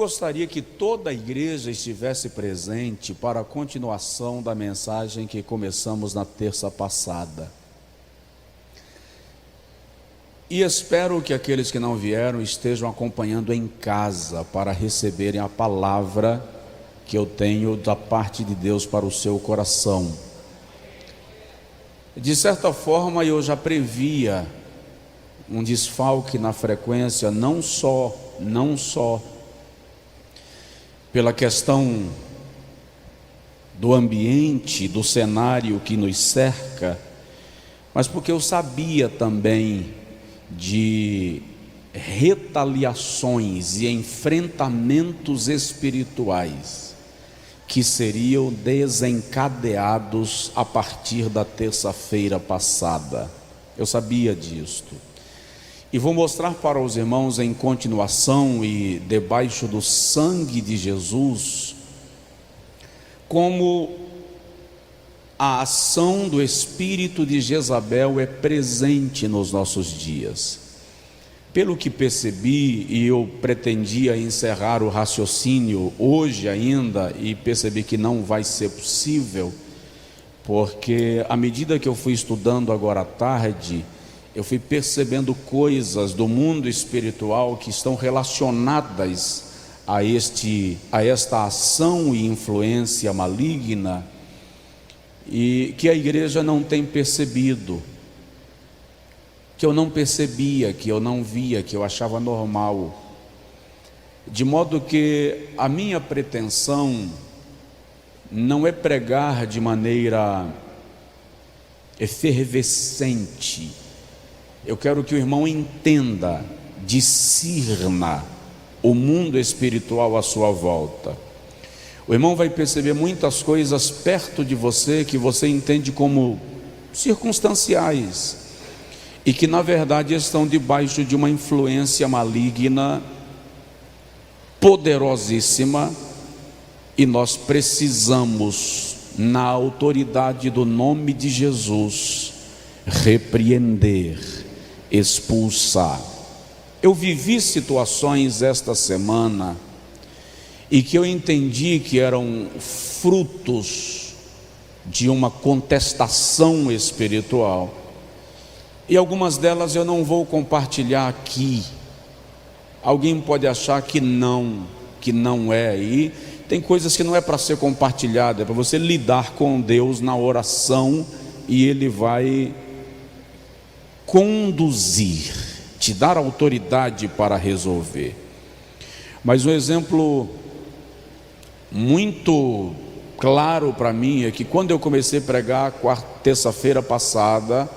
gostaria que toda a igreja estivesse presente para a continuação da mensagem que começamos na terça passada. E espero que aqueles que não vieram estejam acompanhando em casa para receberem a palavra que eu tenho da parte de Deus para o seu coração. De certa forma, eu já previa um desfalque na frequência, não só pela questão do ambiente, do cenário que nos cerca, mas porque eu sabia também de retaliações e enfrentamentos espirituais que seriam desencadeados a partir da terça-feira passada. Eu sabia disto. E vou mostrar para os irmãos em continuação e debaixo do sangue de Jesus, como a ação do espírito de Jezabel é presente nos nossos dias. Pelo que percebi, e eu pretendia encerrar o raciocínio hoje ainda, e percebi que não vai ser possível, porque à medida que eu fui estudando agora à tarde, eu fui percebendo coisas do mundo espiritual que estão relacionadas a esta ação e influência maligna, e que a igreja não tem percebido, que eu não percebia, que eu não via, que eu achava normal. De modo que a minha pretensão não é pregar de maneira efervescente. Eu quero que o irmão entenda, discirna o mundo espiritual à sua volta. O irmão vai perceber muitas coisas perto de você que você entende como circunstanciais e que na verdade estão debaixo de uma influência maligna poderosíssima, e nós precisamos, na autoridade do nome de Jesus, repreender, expulsar. Eu vivi situações esta semana e que eu entendi que eram frutos de uma contestação espiritual, e algumas delas eu não vou compartilhar aqui. Alguém pode achar que não é, e tem coisas que não é para ser compartilhada, é para você lidar com Deus na oração, e Ele vai conduzir, te dar autoridade para resolver. Mas um exemplo muito claro para mim é que quando eu comecei a pregar terça-feira passada,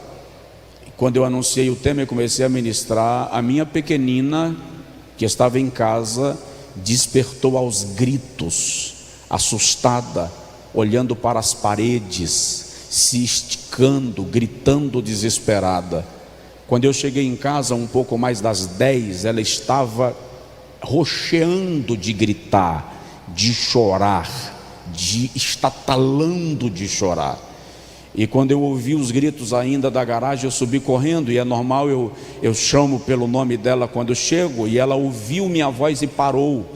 quando eu anunciei o tema e comecei a ministrar, a minha pequenina, que estava em casa, despertou aos gritos, assustada, olhando para as paredes, se esticando, gritando desesperada. Quando eu cheguei em casa, um pouco mais das 10, ela estava rocheando de gritar, de chorar, estatalando de chorar. E quando eu ouvi os gritos ainda da garagem, eu subi correndo, e é normal, eu chamo pelo nome dela quando eu chego, e ela ouviu minha voz e parou.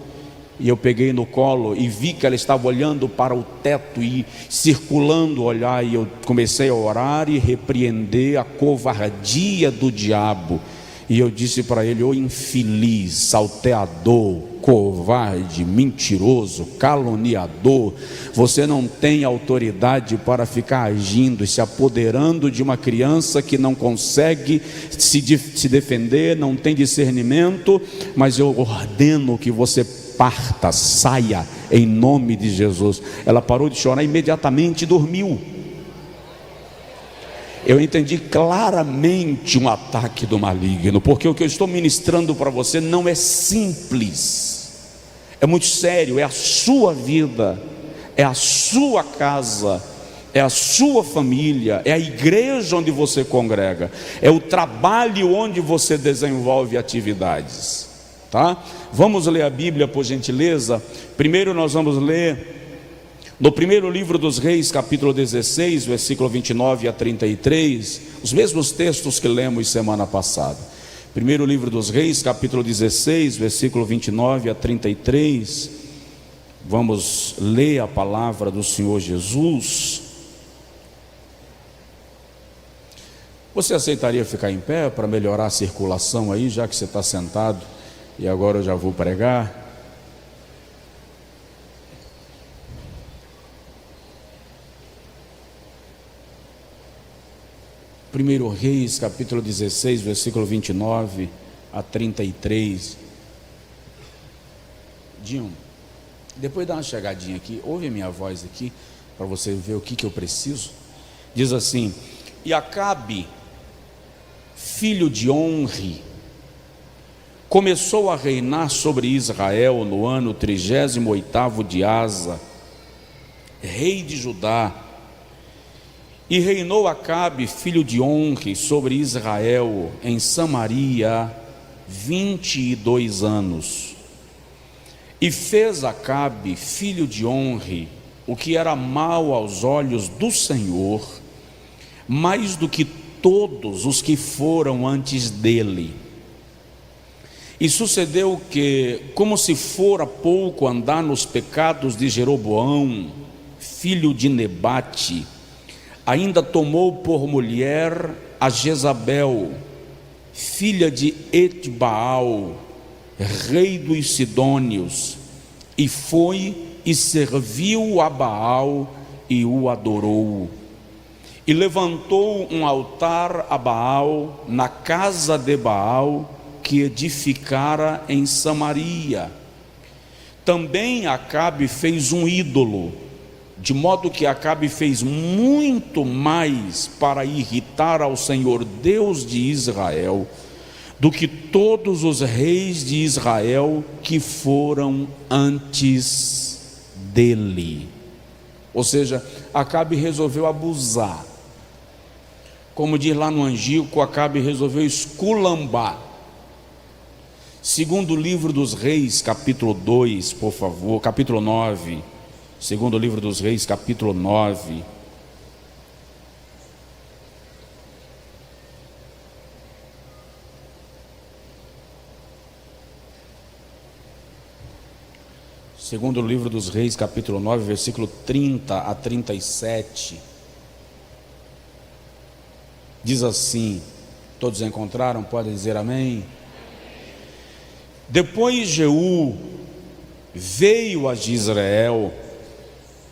E eu peguei no colo e vi que ela estava olhando para o teto e circulando o olhar, e eu comecei a orar e repreender a covardia do diabo. E eu disse para ele: ô infeliz, salteador, covarde, mentiroso, caluniador, você não tem autoridade para ficar agindo e se apoderando de uma criança que não consegue se defender, não tem discernimento, mas eu ordeno que você parta, saia, em nome de Jesus. Ela parou de chorar imediatamente e dormiu. Eu entendi claramente um ataque do maligno, porque o que eu estou ministrando para você não é simples, é muito sério. É a sua vida, é a sua casa, é a sua família, é a igreja onde você congrega, é o trabalho onde você desenvolve atividades, tá? Vamos ler a Bíblia, por gentileza. Primeiro nós vamos ler no primeiro livro dos Reis, capítulo 16, versículo 29 a 33, os mesmos textos que lemos semana passada. Primeiro livro dos Reis, capítulo 16, versículo 29 a 33. Vamos ler a palavra do Senhor Jesus. Você aceitaria ficar em pé para melhorar a circulação aí, já que você está sentado e agora eu já vou pregar? Primeiro Reis, capítulo 16, versículo 29 a 33. Dinho, depois dá uma chegadinha aqui, ouve a minha voz aqui, para você ver o que eu preciso. Diz assim: e Acabe, filho de Onri, começou a reinar sobre Israel no ano 38º de Asa, rei de Judá. E reinou Acabe, filho de Onri, sobre Israel em Samaria 22 anos. E fez Acabe, filho de Onri, o que era mal aos olhos do Senhor, mais do que todos os que foram antes dele. E sucedeu que, como se fora pouco andar nos pecados de Jeroboão, filho de Nebate, ainda tomou por mulher a Jezabel, filha de Etbaal, rei dos Sidônios, e foi e serviu a Baal e o adorou. E levantou um altar a Baal na casa de Baal, que edificara em Samaria. Também Acabe fez um ídolo, de modo que Acabe fez muito mais para irritar ao Senhor Deus de Israel do que todos os reis de Israel que foram antes dele. Ou seja, Acabe resolveu abusar. Como diz lá no Angico, Acabe resolveu esculambar. Segundo livro dos Reis, capítulo 2, por favor, capítulo 9. Segundo livro dos Reis, capítulo 9. Segundo livro dos Reis, capítulo 9, versículo 30 a 37. Diz assim, todos encontraram? Podem dizer amém? Depois Jeú veio a Jezreel,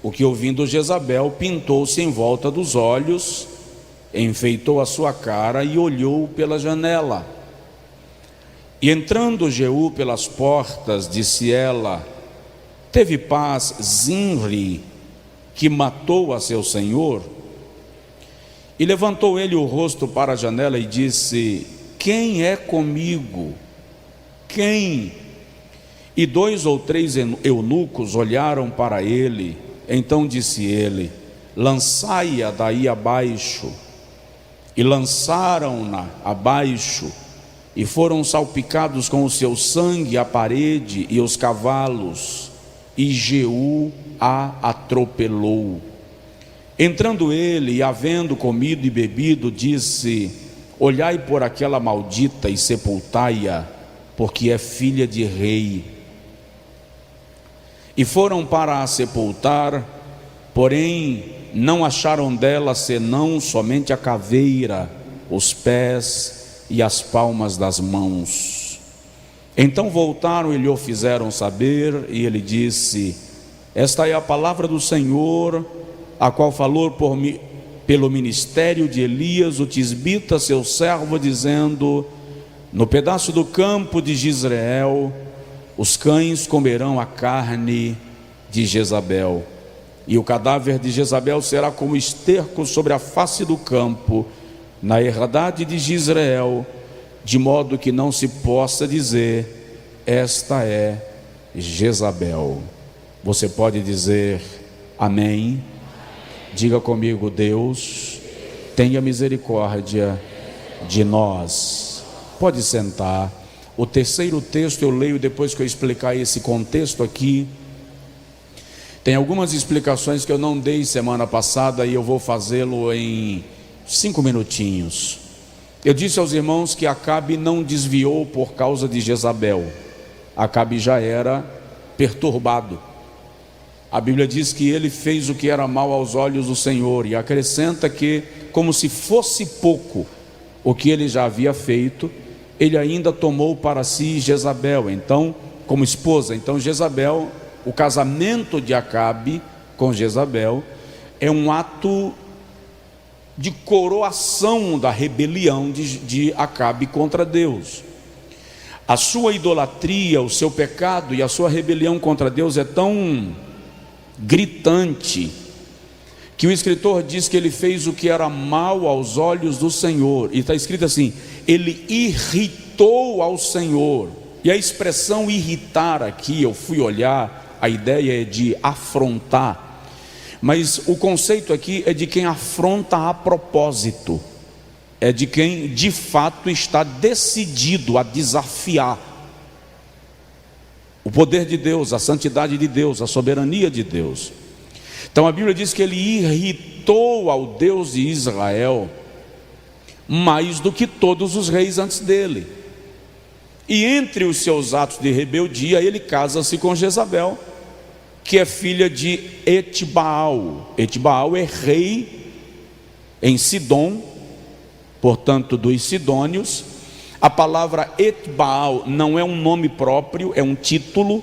o que ouvindo Jezabel, pintou-se em volta dos olhos, enfeitou a sua cara e olhou pela janela. E entrando Jeú pelas portas, disse ela: teve paz Zimri, que matou a seu senhor? E levantou ele o rosto para a janela e disse: quem é comigo? Quem? E 2 ou 3 eunucos olharam para ele. Então disse ele: lançai-a daí abaixo. E lançaram-na abaixo, e foram salpicados com o seu sangue a parede e os cavalos, e Jeú a atropelou. Entrando ele e havendo comido e bebido, disse: olhai por aquela maldita e sepultai-a, porque é filha de rei. E foram para a sepultar, porém não acharam dela senão somente a caveira, os pés e as palmas das mãos. Então voltaram e lhe o fizeram saber, e ele disse: esta é a palavra do Senhor, a qual falou pelo ministério de Elias, o tisbita, seu servo, dizendo: no pedaço do campo de Jezreel, os cães comerão a carne de Jezabel, e o cadáver de Jezabel será como esterco sobre a face do campo, na herdade de Jezreel, de modo que não se possa dizer: esta é Jezabel. Você pode dizer amém? Diga comigo: Deus, tenha misericórdia de nós. Pode sentar. O terceiro texto eu leio depois que eu explicar esse contexto aqui. Tem algumas explicações que eu não dei semana passada e eu vou fazê-lo em 5 minutinhos. Eu disse aos irmãos que Acabe não desviou por causa de Jezabel. Acabe já era perturbado. A Bíblia diz que ele fez o que era mal aos olhos do Senhor, e acrescenta que, como se fosse pouco o que ele já havia feito, ele ainda tomou para si Jezabel, então, como esposa. Então Jezabel, o casamento de Acabe com Jezabel é um ato de coroação da rebelião de Acabe contra Deus. A sua idolatria, o seu pecado e a sua rebelião contra Deus é tão gritante que o escritor diz que ele fez o que era mal aos olhos do Senhor, e está escrito assim: ele irritou ao Senhor. E a expressão irritar aqui, eu fui olhar, a ideia é de afrontar, mas o conceito aqui é de quem afronta a propósito, é de quem de fato está decidido a desafiar o poder de Deus, a santidade de Deus, a soberania de Deus. Então a Bíblia diz que ele irritou ao Deus de Israel mais do que todos os reis antes dele. E entre os seus atos de rebeldia, ele casa-se com Jezabel, que é filha de Etbaal. Etbaal é rei em Sidom, portanto dos sidônios. A palavra Etbaal não é um nome próprio, é um título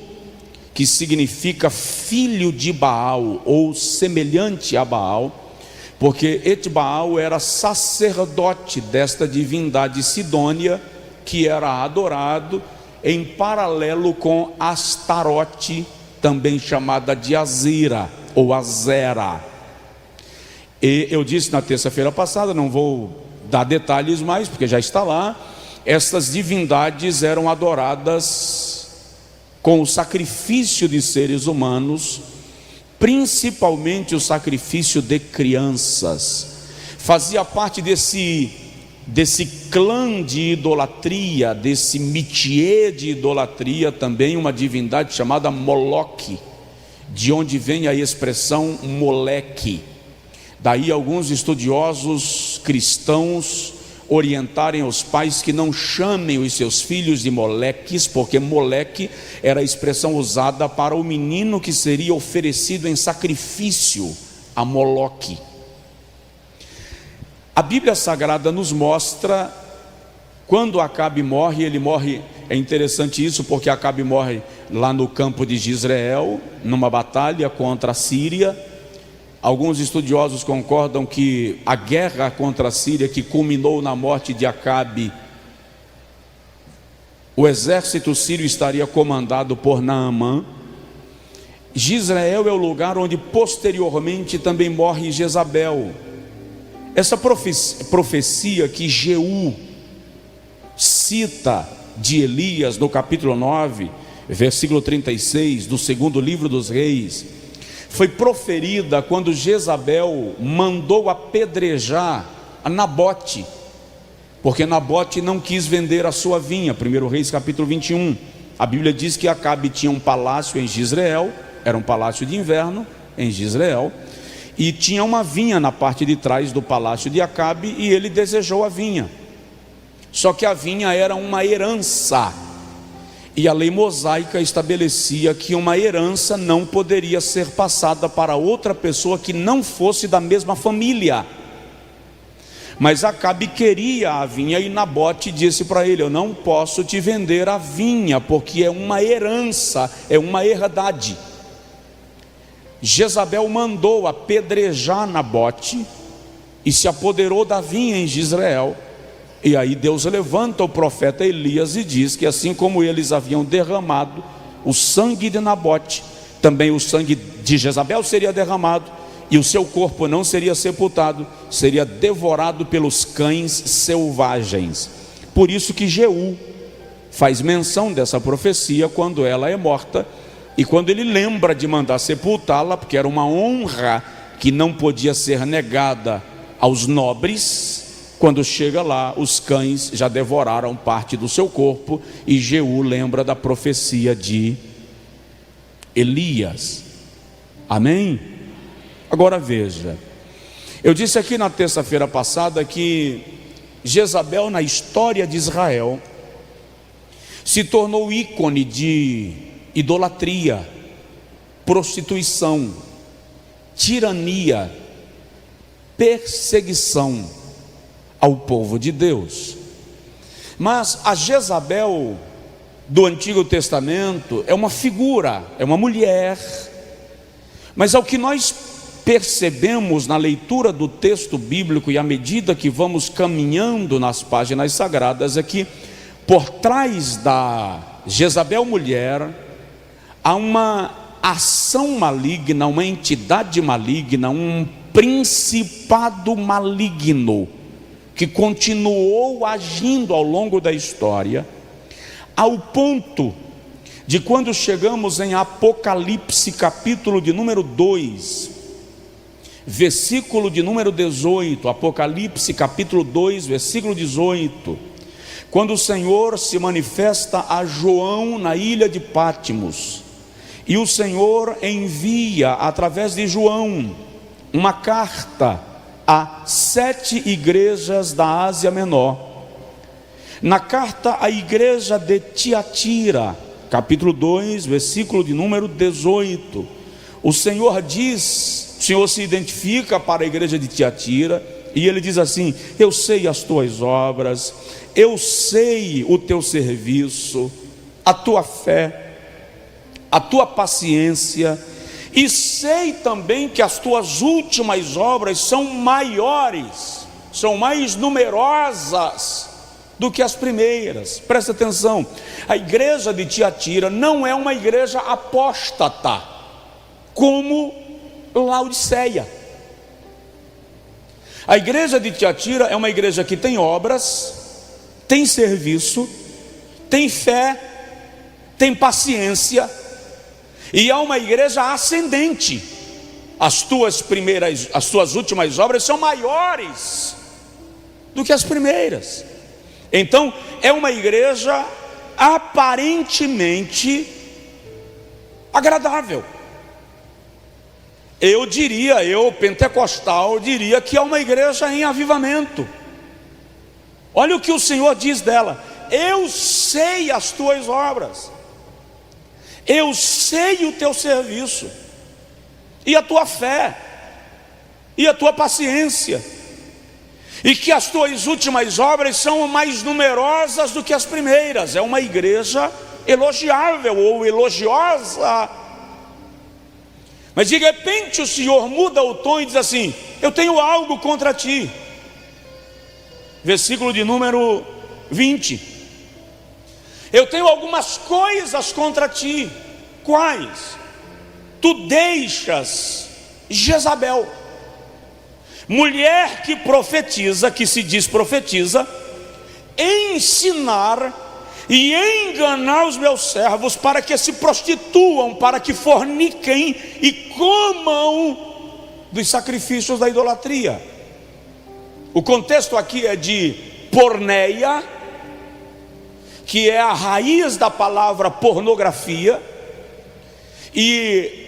que significa filho de Baal ou semelhante a Baal, porque Etbaal era sacerdote desta divindade sidônia, que era adorado em paralelo com Astarote, também chamada de Azira ou Azera. E eu disse na terça-feira passada, não vou dar detalhes mais, porque já está lá, estas divindades eram adoradas com o sacrifício de seres humanos, principalmente o sacrifício de crianças. Fazia parte desse clã de idolatria, desse métier de idolatria, também uma divindade chamada Moloque, de onde vem a expressão moleque. Daí alguns estudiosos cristãos orientarem os pais que não chamem os seus filhos de moleques, porque moleque era a expressão usada para o menino que seria oferecido em sacrifício a Moloque. A Bíblia Sagrada nos mostra quando Acabe morre. Ele morre, é interessante isso, porque Acabe morre lá no campo de Jezreel, numa batalha contra a Síria. Alguns estudiosos concordam que a guerra contra a Síria, que culminou na morte de Acabe, o exército sírio estaria comandado por Naamã. Jezreel é o lugar onde posteriormente também morre Jezabel. Essa profecia que Jeú cita de Elias no capítulo 9, versículo 36 do segundo livro dos Reis, foi proferida quando Jezabel mandou apedrejar a Nabote, porque Nabote não quis vender a sua vinha. 1 Reis capítulo 21, a Bíblia diz que Acabe tinha um palácio em Jezreel, era um palácio de inverno em Jezreel, e tinha uma vinha na parte de trás do palácio de Acabe, e ele desejou a vinha. Só que a vinha era uma herança, e a lei mosaica estabelecia que uma herança não poderia ser passada para outra pessoa que não fosse da mesma família. Mas Acabe queria a vinha, e Nabote disse para ele: eu não posso te vender a vinha, porque é uma herança, é uma herdade. Jezabel mandou apedrejar Nabote e se apoderou da vinha em Jezreel. E aí Deus levanta o profeta Elias e diz que assim como eles haviam derramado o sangue de Nabote, também o sangue de Jezabel seria derramado, e o seu corpo não seria sepultado, seria devorado pelos cães selvagens. Por isso que Jeú faz menção dessa profecia quando ela é morta, e quando ele lembra de mandar sepultá-la, porque era uma honra que não podia ser negada aos nobres. Quando chega lá, os cães já devoraram parte do seu corpo, e Jeú lembra da profecia de Elias. Amém? Agora veja, eu disse aqui na terça-feira passada que Jezabel, na história de Israel, se tornou ícone de idolatria, prostituição, tirania, perseguição ao povo de Deus. Mas a Jezabel do Antigo Testamento é uma figura, é uma mulher, mas ao que nós percebemos na leitura do texto bíblico e à medida que vamos caminhando nas páginas sagradas, é que por trás da Jezabel mulher há uma ação maligna, uma entidade maligna, um principado maligno que continuou agindo ao longo da história, ao ponto de, quando chegamos em Apocalipse, capítulo de número 2, versículo de número 18, Apocalipse capítulo 2, versículo 18, quando o Senhor se manifesta a João na ilha de Pátimos, e o Senhor envia através de João uma carta a 7 igrejas da Ásia Menor. Na carta à igreja de Tiatira, capítulo 2, versículo de número 18, o Senhor diz, o Senhor se identifica para a igreja de Tiatira, e ele diz assim: eu sei as tuas obras, eu sei o teu serviço, a tua fé, a tua paciência, e sei também que as tuas últimas obras são maiores, são mais numerosas do que as primeiras. Presta atenção, a igreja de Tiatira não é uma igreja apóstata, como Laodiceia. A igreja de Tiatira é uma igreja que tem obras, tem serviço, tem fé, tem paciência, e é uma igreja ascendente. As tuas últimas obras são maiores do que as primeiras. Então é uma igreja aparentemente agradável. Eu pentecostal, diria que é uma igreja em avivamento. Olha o que o Senhor diz dela: eu sei as tuas obras, eu sei o teu serviço, e a tua fé, e a tua paciência, e que as tuas últimas obras são mais numerosas do que as primeiras. É uma igreja elogiável ou elogiosa. Mas de repente o Senhor muda o tom e diz assim: eu tenho algo contra ti. Versículo de número 20: eu tenho algumas coisas contra ti. Quais? Tu deixas Jezabel, mulher que profetiza, que se diz profetiza, ensinar e enganar os meus servos para que se prostituam, para que forniquem e comam dos sacrifícios da idolatria. O contexto aqui é de porneia, que é a raiz da palavra pornografia, e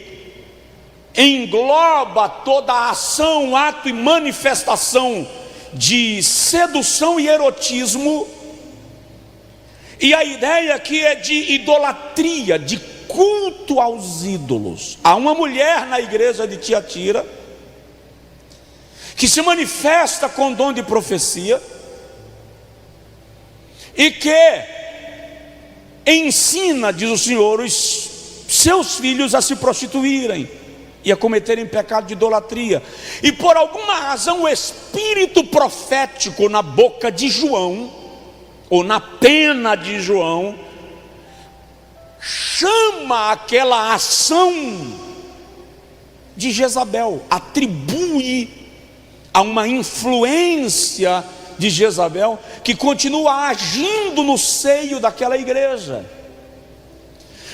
engloba toda a ação, ato e manifestação de sedução e erotismo. E a ideia aqui é de idolatria, de culto aos ídolos. Há uma mulher na igreja de Tiatira que se manifesta com dom de profecia e que ensina, diz o Senhor, os seus filhos a se prostituírem e a cometerem pecado de idolatria. E por alguma razão o espírito profético na boca de João, ou na pena de João, chama aquela ação de Jezabel, atribui a uma influência de Jezabel que continua agindo no seio daquela igreja.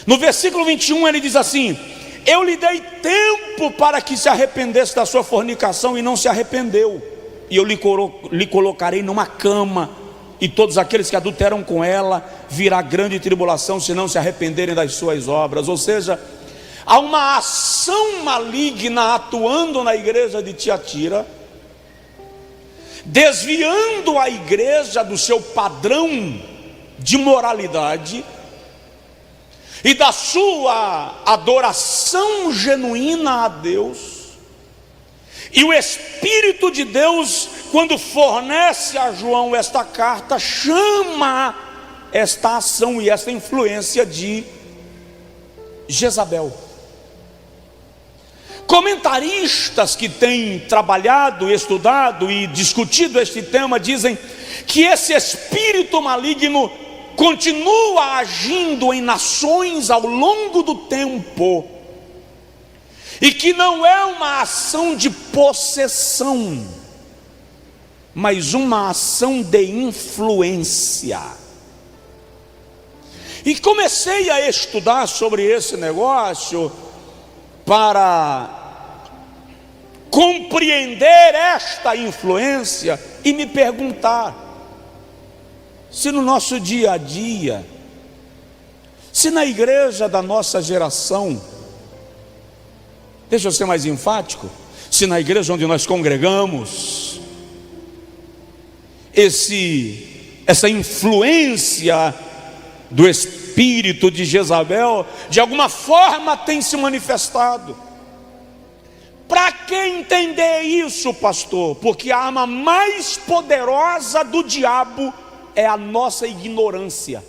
No versículo 21 ele diz assim: eu lhe dei tempo para que se arrependesse da sua fornicação e não se arrependeu, e eu lhe colocarei numa cama, e todos aqueles que adulteram com ela virá grande tribulação se não se arrependerem das suas obras. Ou seja, há uma ação maligna atuando na igreja de Tiatira, desviando a igreja do seu padrão de moralidade e da sua adoração genuína a Deus. E o Espírito de Deus, quando fornece a João esta carta, chama esta ação e esta influência de Jezabel. Comentaristas que têm trabalhado, estudado e discutido este tema dizem que esse espírito maligno continua agindo em nações ao longo do tempo, e que não é uma ação de possessão, mas uma ação de influência. E comecei a estudar sobre esse negócio para compreender esta influência e me perguntar se no nosso dia a dia, se na igreja da nossa geração, deixa eu ser mais enfático, se na igreja onde nós congregamos, essa influência do espírito de Jezabel de alguma forma tem se manifestado. Para que entender isso, pastor? Porque a arma mais poderosa do diabo é a nossa ignorância.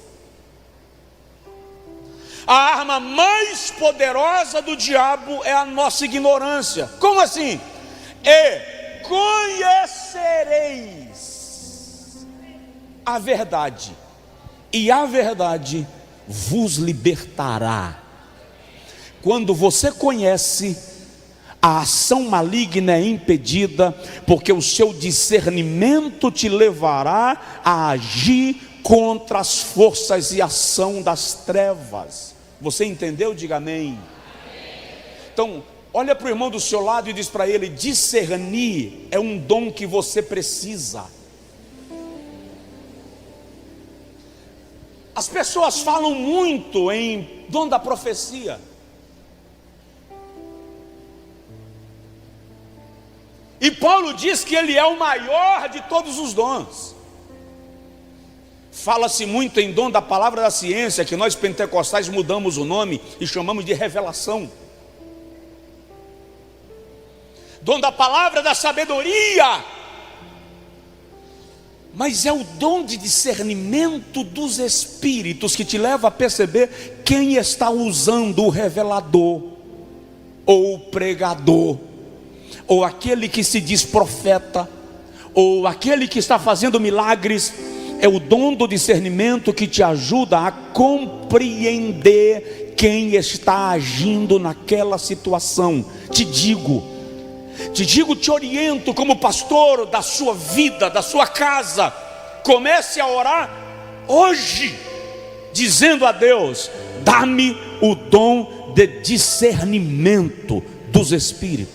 A arma mais poderosa do diabo é a nossa ignorância. Como assim? E conhecereis a verdade, e a verdade vos libertará. Quando você conhece, a ação maligna é impedida, porque o seu discernimento te levará a agir contra as forças e ação das trevas. Você entendeu? Diga amém. Então, olha para o irmão do seu lado e diz para ele: discernir é um dom que você precisa. As pessoas falam muito em dom da profecia. E Paulo diz que ele é o maior de todos os dons. Fala-se muito em dom da palavra da ciência, que nós pentecostais mudamos o nome e chamamos de revelação. Dom da palavra da sabedoria. Mas é o dom de discernimento dos espíritos que te leva a perceber quem está usando o revelador, ou o pregador, ou aquele que se diz profeta, ou aquele que está fazendo milagres. É o dom do discernimento que te ajuda a compreender quem está agindo naquela situação. Te oriento como pastor da sua vida, da sua casa. Comece a orar hoje, dizendo a Deus: dá-me o dom de discernimento dos espíritos.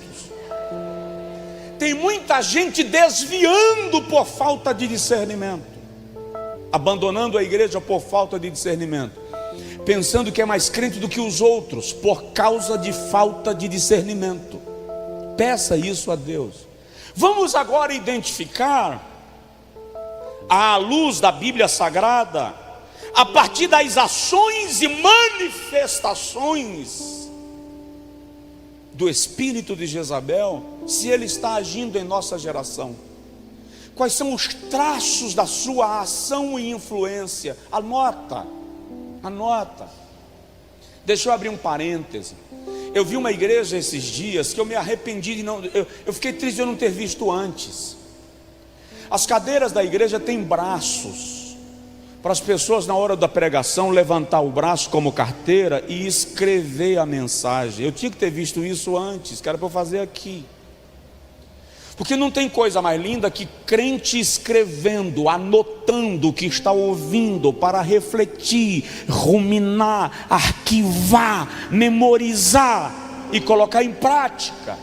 Tem muita gente desviando por falta de discernimento, abandonando a igreja por falta de discernimento, pensando que é mais crente do que os outros por causa de falta de discernimento. Peça isso a Deus. Vamos agora identificar, à luz da Bíblia Sagrada, a partir das ações e manifestações do espírito de Jezabel, se ele está agindo em nossa geração. Quais são os traços da sua ação e influência? Anota. Deixa eu abrir um parêntese. Eu vi uma igreja esses dias que eu me arrependi de não. Eu fiquei triste de eu não ter visto antes. As cadeiras da igreja têm braços para as pessoas, na hora da pregação, levantar o braço como carteira e escrever a mensagem. Eu tinha que ter visto isso antes, que era para eu fazer aqui. Porque não tem coisa mais linda que crente escrevendo, anotando o que está ouvindo, para refletir, ruminar, arquivar, memorizar e colocar em prática.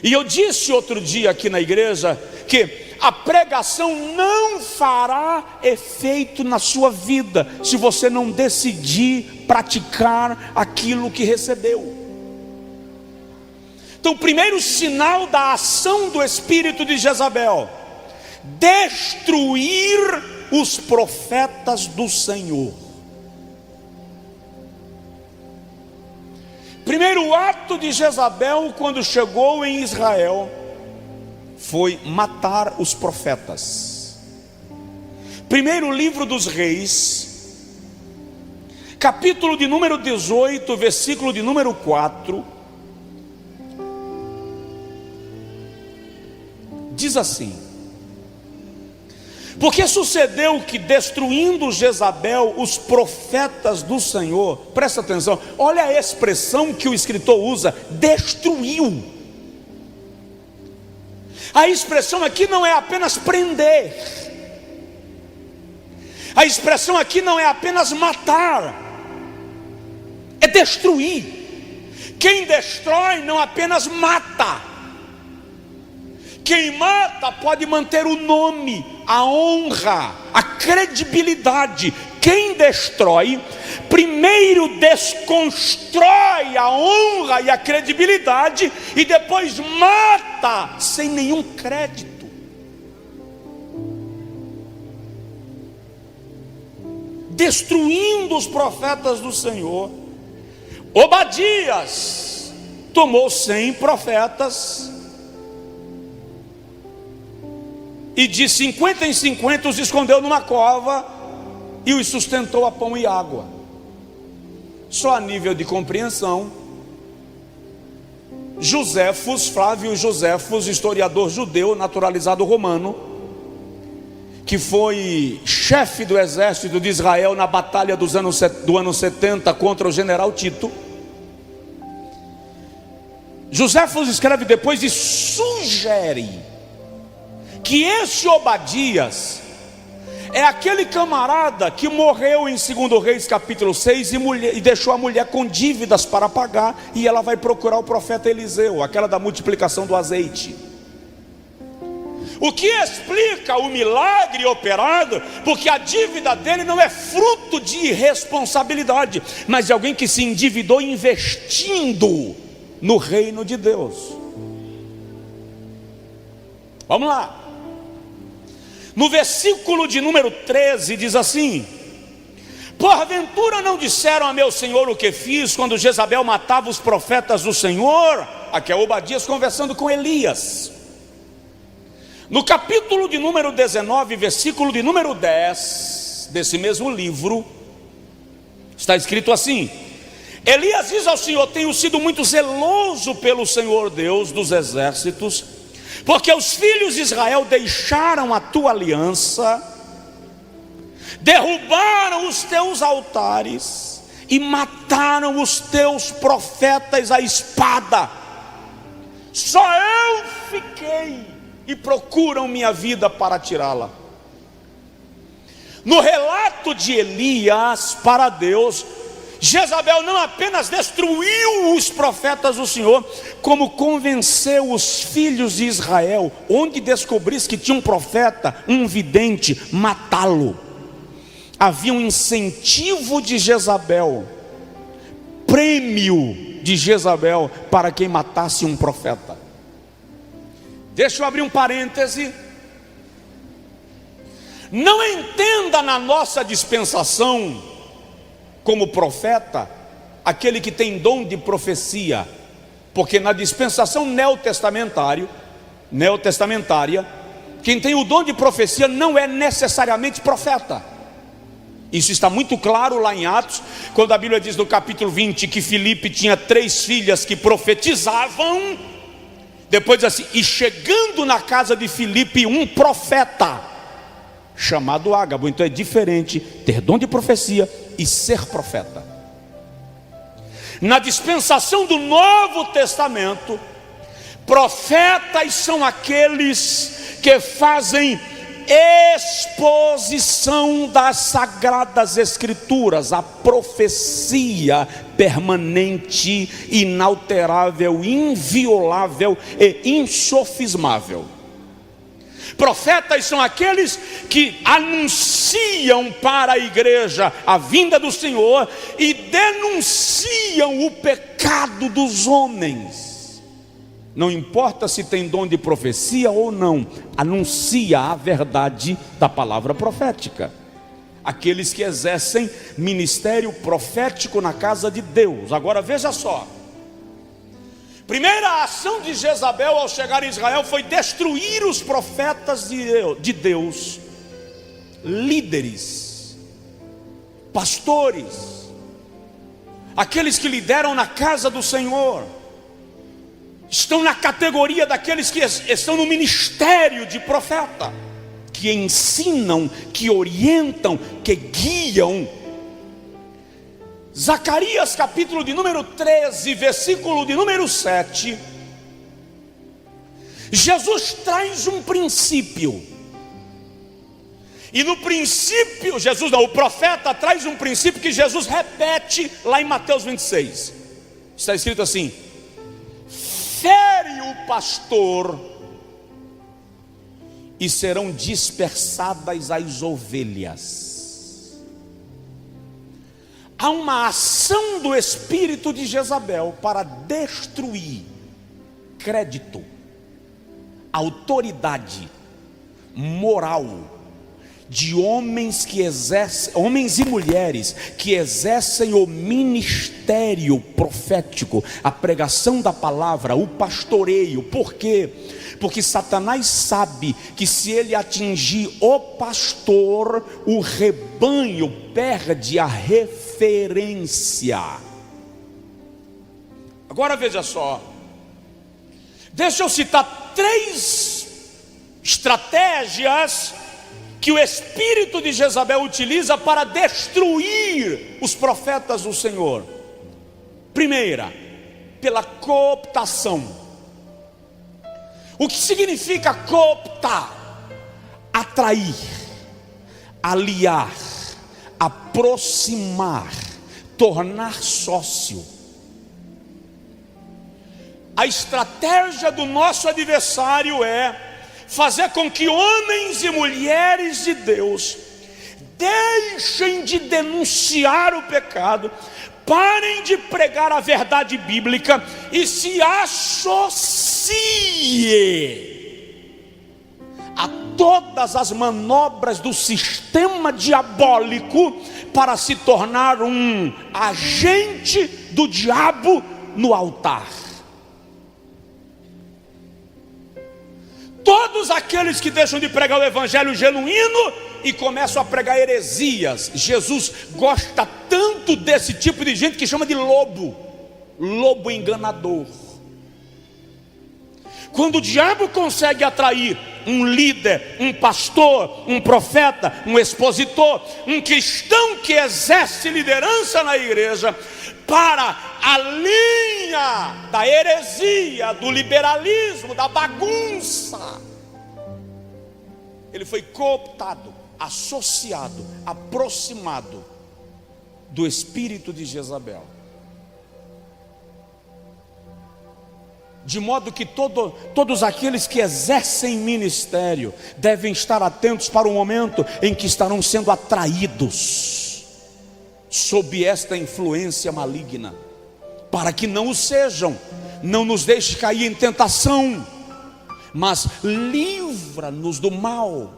E eu disse outro dia aqui na igreja que a pregação não fará efeito na sua vida se você não decidir praticar aquilo que recebeu. Então, o primeiro sinal da ação do espírito de Jezabel destruir os profetas do Senhor. Primeiro ato de Jezabel quando chegou em Israel foi matar os profetas. Primeiro livro dos Reis, capítulo de número 18, versículo de número 4, diz assim: porque sucedeu que, destruindo Jezabel os profetas do Senhor, presta atenção, olha a expressão que o escritor usa, destruiu. A expressão aqui não é apenas prender, a expressão aqui não é apenas matar, é destruir. Quem destrói não apenas mata, quem mata pode manter o nome, a honra, a credibilidade. Quem destrói, primeiro desconstrói a honra e a credibilidade e depois mata sem nenhum crédito. Destruindo os profetas do Senhor, Obadias tomou 100 profetas e de 50 em 50 os escondeu numa cova e os sustentou a pão e água. Só a nível de compreensão, Joséfos, Flávio Joséfos, historiador judeu naturalizado romano, que foi chefe do exército de Israel na batalha do ano 70 contra o general Tito, Joséfos escreve depois e sugere que esse Obadias é aquele camarada que morreu em 2 Reis capítulo 6 e deixou a mulher com dívidas para pagar, e ela vai procurar o profeta Eliseu, aquela da multiplicação do azeite. O que explica o milagre operado, porque a dívida dele não é fruto de irresponsabilidade, mas de alguém que se endividou investindo no reino de Deus. Vamos lá. No versículo de número 13 diz assim: porventura não disseram a meu senhor o que fiz quando Jezabel matava os profetas do Senhor? Aqui é Obadias conversando com Elias. No capítulo de número 19, versículo de número 10 desse mesmo livro, está escrito assim: Elias diz ao Senhor: tenho sido muito zeloso pelo Senhor Deus dos exércitos, porque os filhos de Israel deixaram a tua aliança, derrubaram os teus altares e mataram os teus profetas à espada. Só eu fiquei e procuram minha vida para tirá-la. No relato de Elias para Deus, Jezabel não apenas destruiu os profetas do Senhor, como convenceu os filhos de Israel, onde descobrisse que tinha um profeta, um vidente, matá-lo. Havia um incentivo de Jezabel, prêmio de Jezabel para quem matasse um profeta. Deixa eu abrir um parêntese. Não entenda na nossa dispensação como profeta aquele que tem dom de profecia, porque na dispensação neotestamentária, quem tem o dom de profecia não é necessariamente profeta. Isso está muito claro lá em Atos, quando a Bíblia diz no capítulo 20 que Filipe tinha 3 filhas que profetizavam. Depois diz assim: e chegando na casa de Filipe um profeta chamado Ágabo. Então é diferente ter dom de profecia e ser profeta. Na dispensação do Novo Testamento, profetas são aqueles que fazem exposição das sagradas escrituras, a profecia permanente, inalterável, inviolável e insofismável. Profetas são aqueles que anunciam para a igreja a vinda do Senhor e denunciam o pecado dos homens. não importa se tem dom de profecia ou não, anuncia a verdade da palavra profética. Aqueles que exercem ministério profético na casa de Deus. Agora veja só, primeira ação de Jezabel ao chegar em Israel foi destruir os profetas de Deus, líderes, pastores, aqueles que lideram na casa do Senhor, estão na categoria daqueles que estão no ministério de profeta, que ensinam, que orientam, que guiam. Zacarias capítulo de número 13, versículo de número 7, Jesus traz um princípio, e no princípio, o profeta traz um princípio que Jesus repete lá em Mateus 26, está escrito assim: fere o pastor e serão dispersadas as ovelhas. Há uma ação do espírito de Jezabel para destruir crédito, autoridade, moral de homens que exercem, homens e mulheres que exercem o ministério profético, a pregação da palavra, o pastoreio. Por quê? Porque Satanás sabe que se ele atingir o pastor, o rebanho perde a referência. Agora veja só, deixa eu citar 3 estratégias que o espírito de Jezabel utiliza para destruir os profetas do Senhor. Primeira, pela cooptação. O que significa cooptar? Atrair, aliar, aproximar, tornar sócio. A estratégia do nosso adversário é fazer com que homens e mulheres de Deus deixem de denunciar o pecado, parem de pregar a verdade bíblica e se associe a todas as manobras do sistema diabólico para se tornar um agente do diabo no altar. Todos aqueles que deixam de pregar o evangelho genuíno e começam a pregar heresias. Jesus gosta tanto desse tipo de gente que chama de lobo enganador. Quando o diabo consegue atrair um líder, um pastor, um profeta, um expositor, um cristão que exerce liderança na igreja, para a linha da heresia, do liberalismo, da bagunça, ele foi cooptado, associado, aproximado do espírito de Jezabel. De modo que todos aqueles que exercem ministério devem estar atentos para o momento em que estarão sendo atraídos sob esta influência maligna, para que não o sejam. Não nos deixe cair em tentação, mas livra-nos do mal.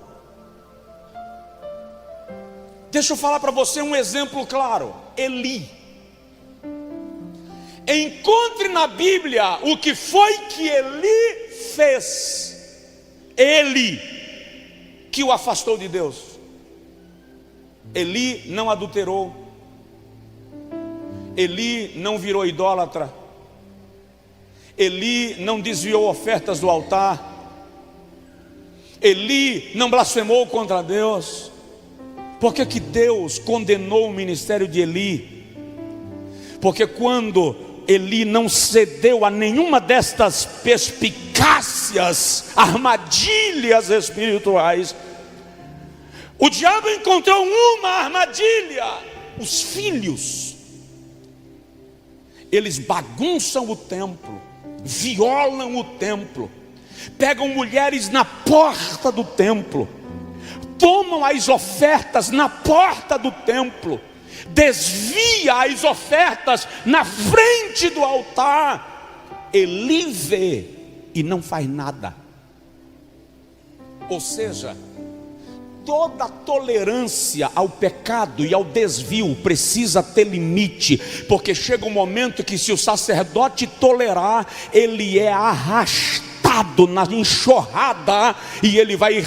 Deixa eu falar para você um exemplo claro. Eli. Encontre na Bíblia o que foi que Eli fez. Ele que o afastou de Deus. Eli não adulterou. Eli não virou idólatra. Eli não desviou ofertas do altar. Eli não blasfemou contra Deus. Por que Deus condenou o ministério de Eli? Porque quando Eli não cedeu a nenhuma destas perspicácias, armadilhas espirituais, o diabo encontrou uma armadilha: os filhos. Eles bagunçam o templo, violam o templo, pegam mulheres na porta do templo, tomam as ofertas na porta do templo, desvia as ofertas na frente do altar. Eli vê e não faz nada. Ou seja, toda tolerância ao pecado e ao desvio precisa ter limite, porque chega um momento que, se o sacerdote tolerar, ele é arrastado na enxurrada e ele vai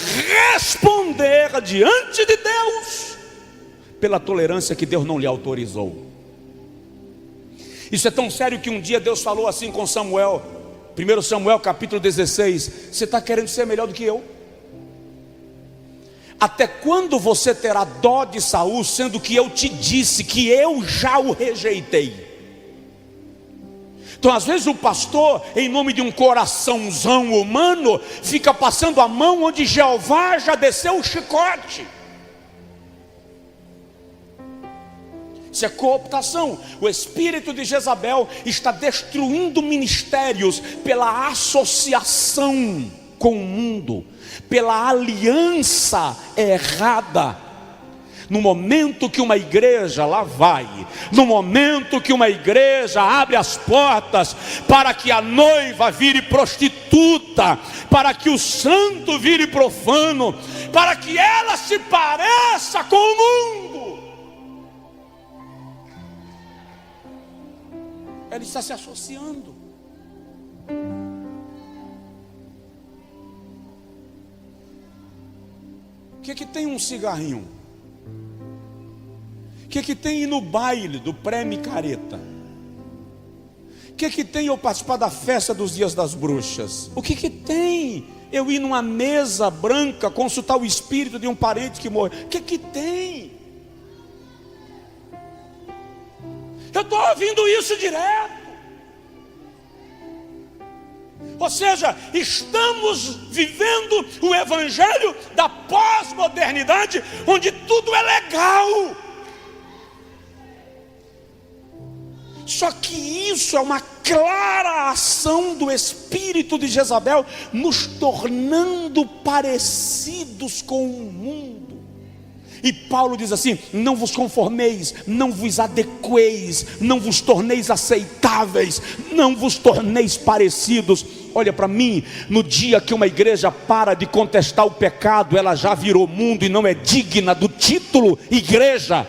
responder diante de Deus pela tolerância que Deus não lhe autorizou. Isso é tão sério que um dia Deus falou assim com Samuel, 1 Samuel capítulo 16: você está querendo ser melhor do que eu? Até quando você terá dó de Saul, sendo que eu te disse que eu já o rejeitei? Então, às vezes o pastor, em nome de um coraçãozão humano, fica passando a mão onde Jeová já desceu o chicote. Isso é cooptação. O espírito de Jezabel está destruindo ministérios pela associação com o mundo, pela aliança errada. No momento que uma igreja, lá vai, no momento que uma igreja abre as portas para que a noiva vire prostituta, para que o santo vire profano, para que ela se pareça com o mundo, ela está se associando. O que tem um cigarrinho? O que tem ir no baile do pré-micareta? O que tem eu participar da festa dos dias das bruxas? O que tem eu ir numa mesa branca consultar o espírito de um parente que morreu? O que tem? Eu estou ouvindo isso direto. Ou seja, estamos vivendo o evangelho da pós-modernidade, onde tudo é legal. Só que isso é uma clara ação do espírito de Jezabel, nos tornando parecidos com o mundo. E Paulo diz assim: não vos conformeis, não vos adequeis, não vos torneis aceitáveis, não vos torneis parecidos. Olha para mim, no dia que uma igreja para de contestar o pecado, ela já virou mundo e não é digna do título igreja.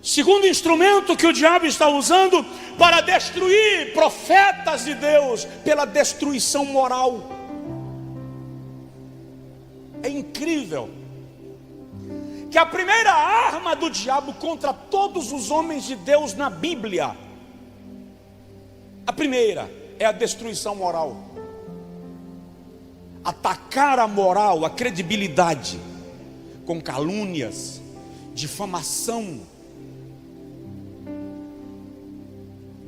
Segundo instrumento que o diabo está usando para destruir profetas de Deus, pela destruição moral. É incrível que a primeira arma do diabo contra todos os homens de Deus na Bíblia, a primeira é a destruição moral. Atacar a moral, a credibilidade, com calúnias, difamação.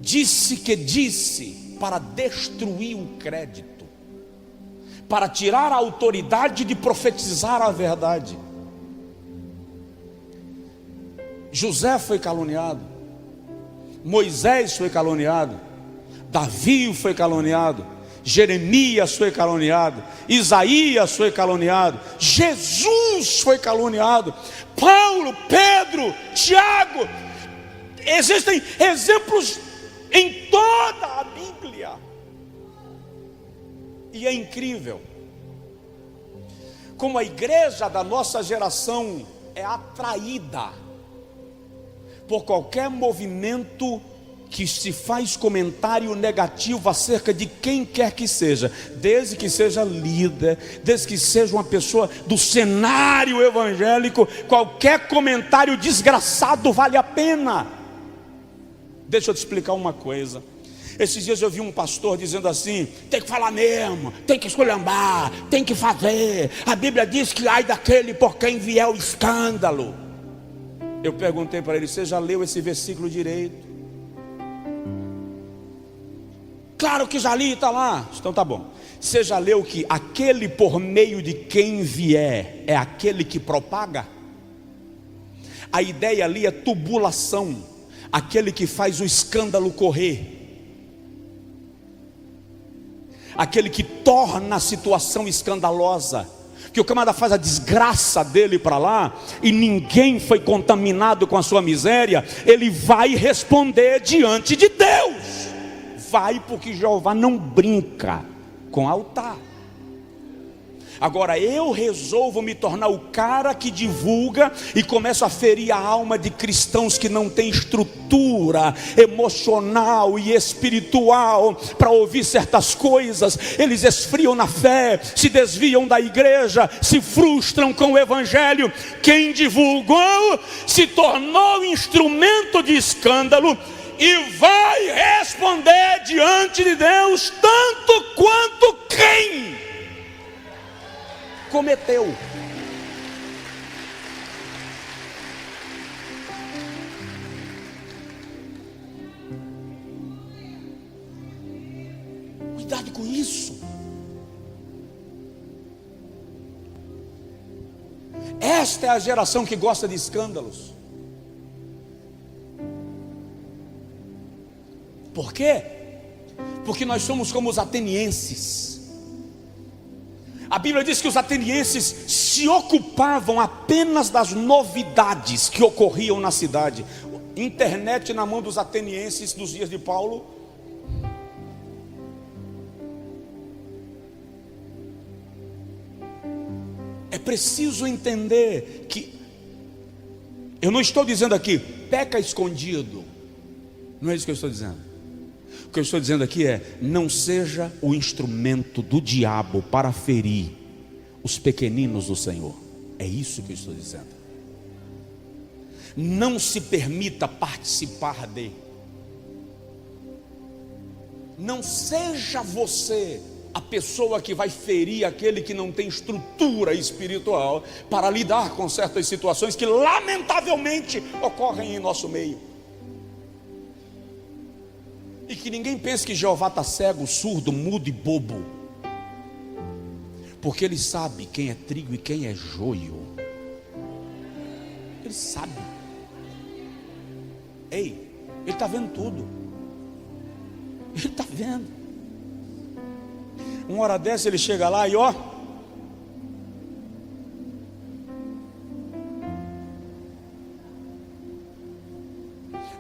Disse que disse, para destruir o crédito, para tirar a autoridade de profetizar a verdade. José foi caluniado, Moisés foi caluniado, Davi foi caluniado, Jeremias foi caluniado, Isaías foi caluniado, Jesus foi caluniado, Paulo, Pedro, Tiago. Existem exemplos em toda a Bíblia. E é incrível como a igreja da nossa geração é atraída por qualquer movimento que se faz comentário negativo acerca de quem quer que seja, desde que seja líder, desde que seja uma pessoa do cenário evangélico. Qualquer comentário desgraçado vale a pena. Deixa eu te explicar uma coisa. Esses dias eu vi um pastor dizendo assim: tem que falar mesmo, tem que esculhambar, tem que fazer. A Bíblia diz que ai daquele por quem vier o escândalo. Eu perguntei para ele: você já leu esse versículo direito? Claro que já li, está lá. Então tá bom. Você já leu que aquele por meio de quem vier é aquele que propaga? A ideia ali é tubulação, aquele que faz o escândalo correr, aquele que torna a situação escandalosa. que o camarada faz a desgraça dele para lá, e ninguém foi contaminado com a sua miséria, ele vai responder diante de Deus. Vai, porque Jeová não brinca com altar. Agora eu resolvo me tornar o cara que divulga e começo a ferir a alma de cristãos que não têm estrutura emocional e espiritual para ouvir certas coisas. Eles esfriam na fé, se desviam da igreja, se frustram com o evangelho. Quem divulgou se tornou instrumento de escândalo e vai responder diante de Deus tanto quanto quem cometeu. Cuidado com isso. Esta é a geração que gosta de escândalos. Por quê? Porque nós somos como os atenienses. A Bíblia diz que os atenienses se ocupavam apenas das novidades que ocorriam na cidade. Internet na mão dos atenienses dos dias de Paulo. É preciso entender que eu não estou dizendo aqui, peca escondido. Não é isso que eu estou dizendo. O que eu estou dizendo aqui é: não seja o instrumento do diabo para ferir os pequeninos do Senhor. É isso que eu estou dizendo. Não se permita participar de. Não seja você a pessoa que vai ferir aquele que não tem estrutura espiritual para lidar com certas situações que lamentavelmente ocorrem em nosso meio. E que ninguém pense que Jeová está cego, surdo, mudo e bobo, porque Ele sabe quem é trigo e quem é joio. Ele sabe. Ei, Ele está vendo tudo. Ele está vendo. Uma hora dessa ele chega lá e ó,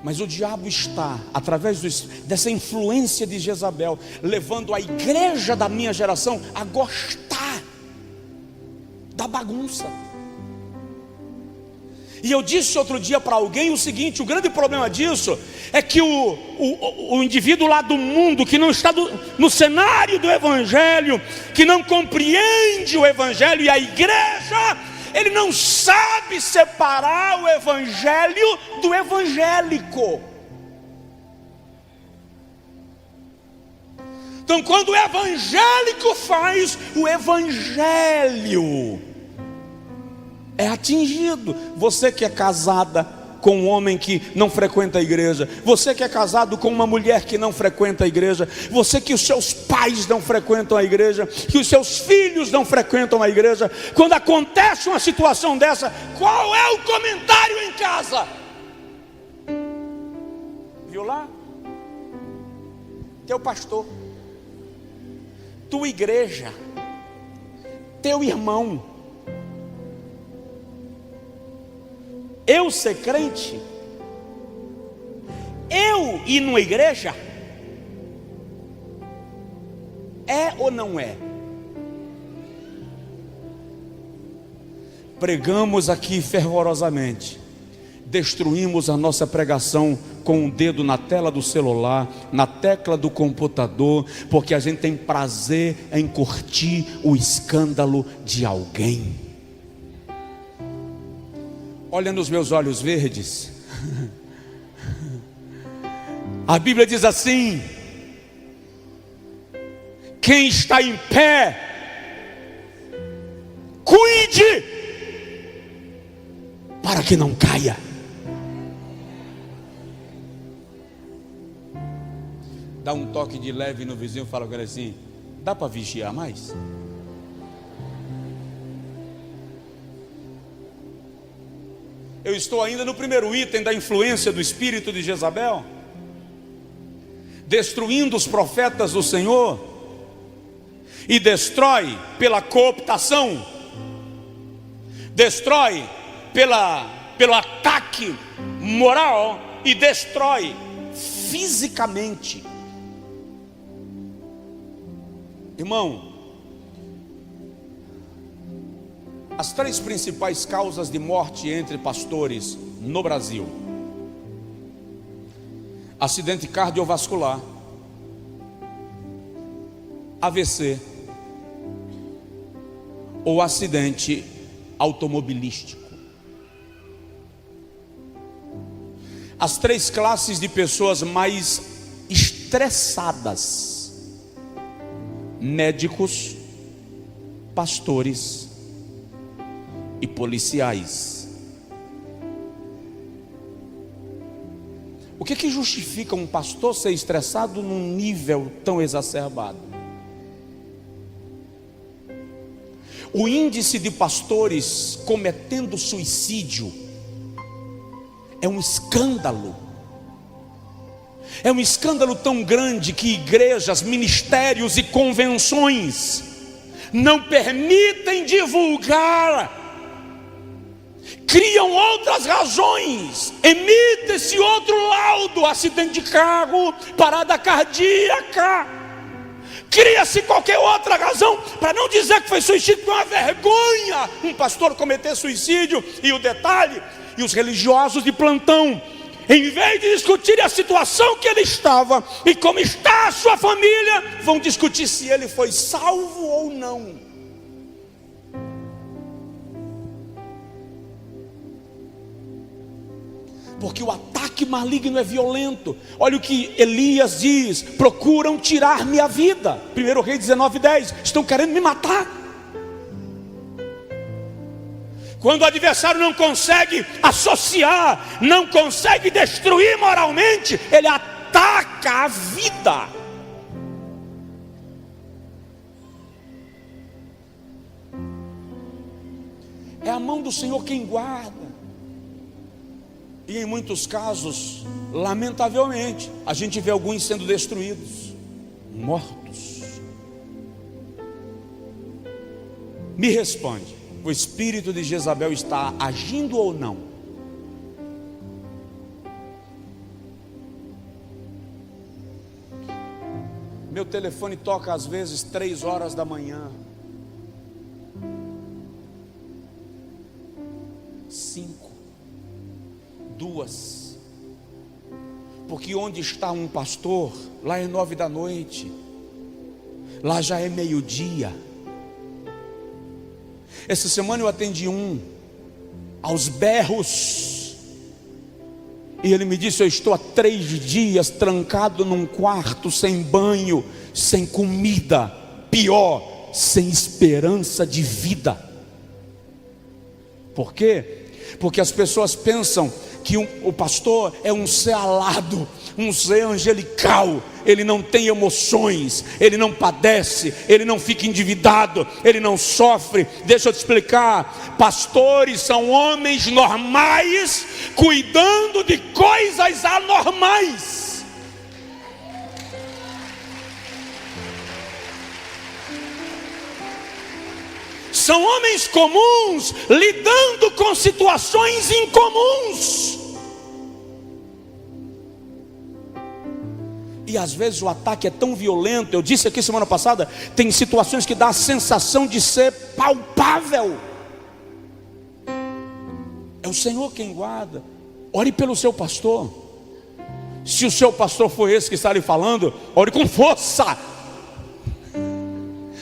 mas o diabo está, através dessa influência de Jezabel, levando a igreja da minha geração a gostar da bagunça. E eu disse outro dia para alguém o seguinte: o grande problema disso é que o indivíduo lá do mundo, que não está no cenário do evangelho, que não compreende o evangelho e a igreja, ele não sabe separar o evangelho do evangélico. Então, quando o evangélico faz, o evangelho é atingido. Você que é casada com um homem que não frequenta a igreja, você que é casado com uma mulher que não frequenta a igreja, você que os seus pais não frequentam a igreja, que os seus filhos não frequentam a igreja, quando acontece uma situação dessa, qual é o comentário em casa? Viu lá? Teu pastor, tua igreja, teu irmão. Eu ser crente, eu ir numa igreja, é ou não é? Pregamos aqui fervorosamente, destruímos a nossa pregação com o dedo na tela do celular, na tecla do computador, porque a gente tem prazer em curtir o escândalo de alguém. Olha nos meus olhos verdes. A Bíblia diz assim: quem está em pé, cuide para que não caia. Dá um toque de leve no vizinho e fala com ele assim: dá para vigiar mais? Eu estou ainda no primeiro item da influência do espírito de Jezabel, destruindo os profetas do Senhor, e destrói pela cooptação destrói pelo ataque moral e destrói fisicamente. Irmão, as 3 principais causas de morte entre pastores no Brasil: acidente cardiovascular, AVC ou acidente automobilístico. As 3 classes de pessoas mais estressadas: médicos, pastores e policiais. O que justifica um pastor ser estressado num nível tão exacerbado? O índice de pastores cometendo suicídio é um escândalo. É um escândalo tão grande que igrejas, ministérios e convenções não permitem divulgar. Criam outras razões, emite-se outro laudo: acidente de carro, parada cardíaca. Cria-se qualquer outra razão para não dizer que foi suicídio, porque é uma vergonha um pastor cometer suicídio. E o detalhe, e os religiosos de plantão, em vez de discutir a situação que ele estava e como está a sua família, vão discutir se ele foi salvo ou não. Porque o ataque maligno é violento. Olha o que Elias diz: procuram tirar minha vida. 1 Reis 19:10. Estão querendo me matar. Quando o adversário não consegue associar, não consegue destruir moralmente, ele ataca a vida. É a mão do Senhor quem guarda. E em muitos casos, lamentavelmente, a gente vê alguns sendo destruídos, mortos. Me responde: o espírito de Jezabel está agindo ou não? Meu telefone toca às vezes 3 horas da manhã, 5, 2, porque onde está um pastor, lá é 9 da noite, lá já é meio-dia. Essa semana eu atendi aos berros, e ele me disse: eu estou há 3 dias trancado num quarto, sem banho, sem comida, pior, sem esperança de vida. Por quê? Porque as pessoas pensam que o pastor é um ser alado, um ser angelical. Ele não tem emoções, ele não padece, ele não fica endividado, ele não sofre. Deixa eu te explicar: pastores são homens normais cuidando de coisas anormais. São homens comuns lidando com situações incomuns. E às vezes o ataque é tão violento. Eu disse aqui semana passada, tem situações que dá a sensação de ser palpável. É o Senhor quem guarda. Ore pelo seu pastor. Se o seu pastor for esse que está lhe falando, ore com força.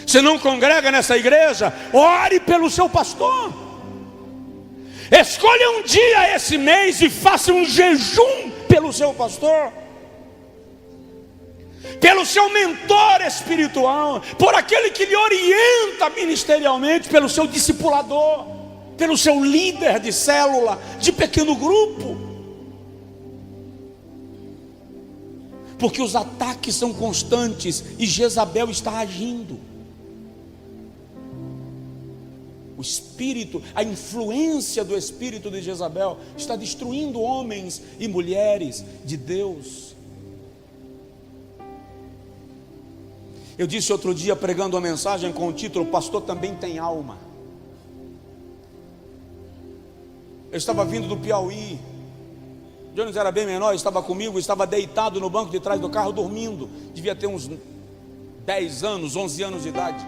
Você não congrega nessa igreja, ore pelo seu pastor. Escolha um dia esse mês e faça um jejum pelo seu pastor, pelo seu mentor espiritual, por aquele que lhe orienta ministerialmente, pelo seu discipulador, pelo seu líder de célula, de pequeno grupo. Porque os ataques são constantes e Jezabel está agindo. O espírito, a influência do espírito de Jezabel está destruindo homens e mulheres de Deus. Eu disse outro dia, pregando uma mensagem com o título: pastor também tem alma. Eu estava vindo do Piauí. Jones era bem menor, estava comigo, estava deitado no banco de trás do carro dormindo. Devia ter uns 10 anos, 11 anos de idade.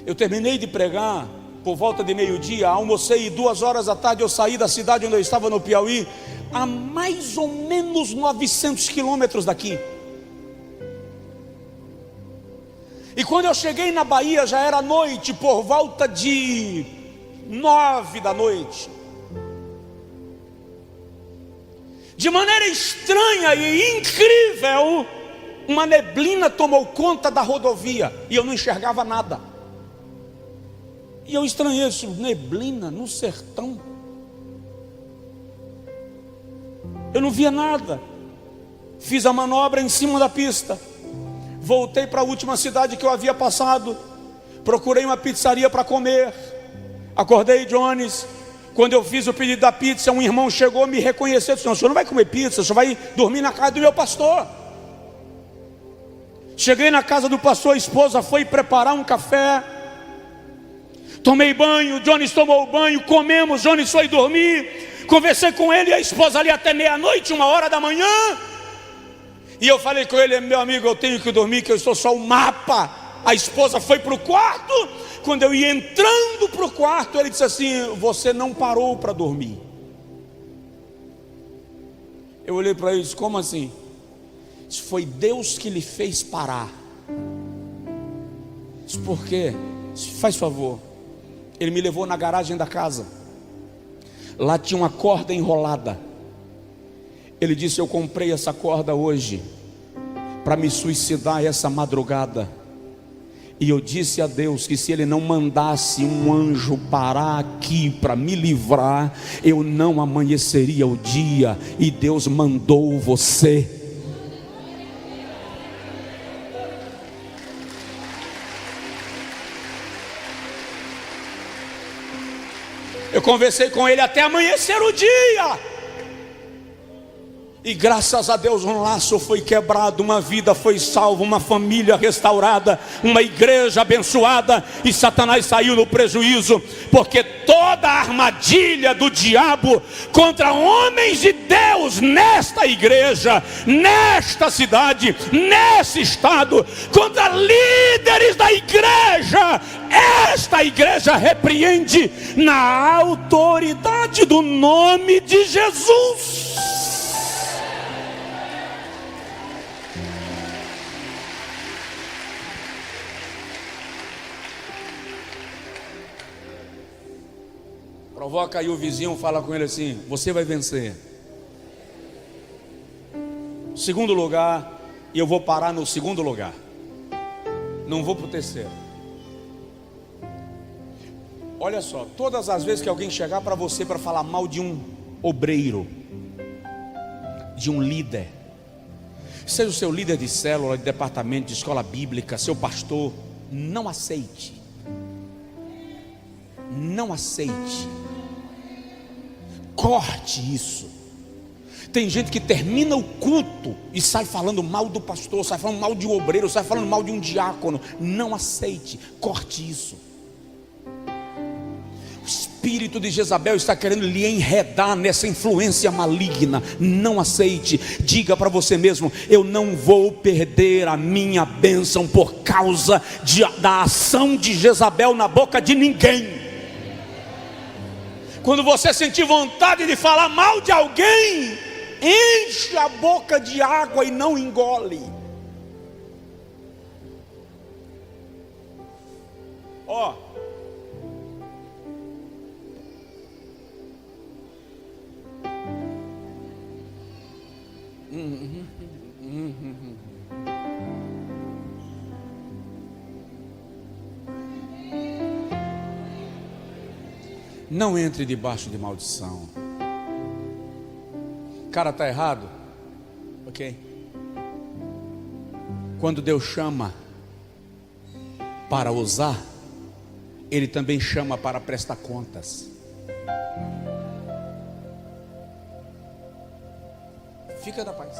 Eu terminei de pregar por volta de meio-dia, almocei e 2 horas da tarde eu saí da cidade onde eu estava no Piauí, a mais ou menos 900 quilômetros daqui. E quando eu cheguei na Bahia já era noite, por volta de 9 da noite. De maneira estranha e incrível, uma neblina tomou conta da rodovia e eu não enxergava nada. E eu estranhei isso, neblina no sertão. Eu não via nada. Fiz a manobra em cima da pista. Voltei para a última cidade que eu havia passado. Procurei uma pizzaria para comer. Acordei Jones. Quando eu fiz o pedido da pizza, um irmão chegou, me reconheceu e disse: "O senhor não vai comer pizza, o senhor vai dormir na casa do meu pastor." Cheguei na casa do pastor, a esposa foi preparar um café. Tomei banho, Jones tomou banho, comemos, Jones foi dormir. Conversei com ele e a esposa ali até meia-noite, 1h da manhã. E eu falei com ele: "Meu amigo, eu tenho que dormir, que eu estou só o mapa." A esposa foi para o quarto. Quando eu ia entrando para o quarto, ele disse assim: "Você não parou para dormir." Eu olhei para ele e disse: "Como assim?" Disse: "Foi Deus que lhe fez parar." Disse: "Por quê?" Disse: "Faz favor." Ele me levou na garagem da casa. Lá tinha uma corda enrolada. Ele disse: "Eu comprei essa corda hoje para me suicidar essa madrugada. E eu disse a Deus que se Ele não mandasse um anjo parar aqui para me livrar, eu não amanheceria o dia. E Deus mandou você." Eu conversei com ele até amanhecer o dia. E graças a Deus um laço foi quebrado, uma vida foi salva, uma família restaurada, uma igreja abençoada. E Satanás saiu no prejuízo, porque toda a armadilha do diabo contra homens de Deus nesta igreja, nesta cidade, nesse estado, contra líderes da igreja, esta igreja repreende na autoridade do nome de Jesus. Provoca aí o vizinho, fala com ele assim: "Você vai vencer." Segundo lugar, e eu vou parar no segundo lugar, não vou para o terceiro. Olha só, todas as vezes que alguém chegar para você para falar mal de um obreiro, de um líder, seja o seu líder de célula, de departamento, de escola bíblica, seu pastor, não aceite. Não aceite. Corte isso. Tem gente que termina o culto e sai falando mal do pastor, sai falando mal de um obreiro, sai falando mal de um diácono. Não aceite, corte isso. O espírito de Jezabel está querendo lhe enredar nessa influência maligna. Não aceite. Diga para você mesmo: eu não vou perder a minha bênção por causa da ação de Jezabel na boca de ninguém. Quando você sentir vontade de falar mal de alguém, enche a boca de água e não engole. Ó, não entre debaixo de maldição. Cara, está errado? Ok. Quando Deus chama para usar, Ele também chama para prestar contas. Fica da paz.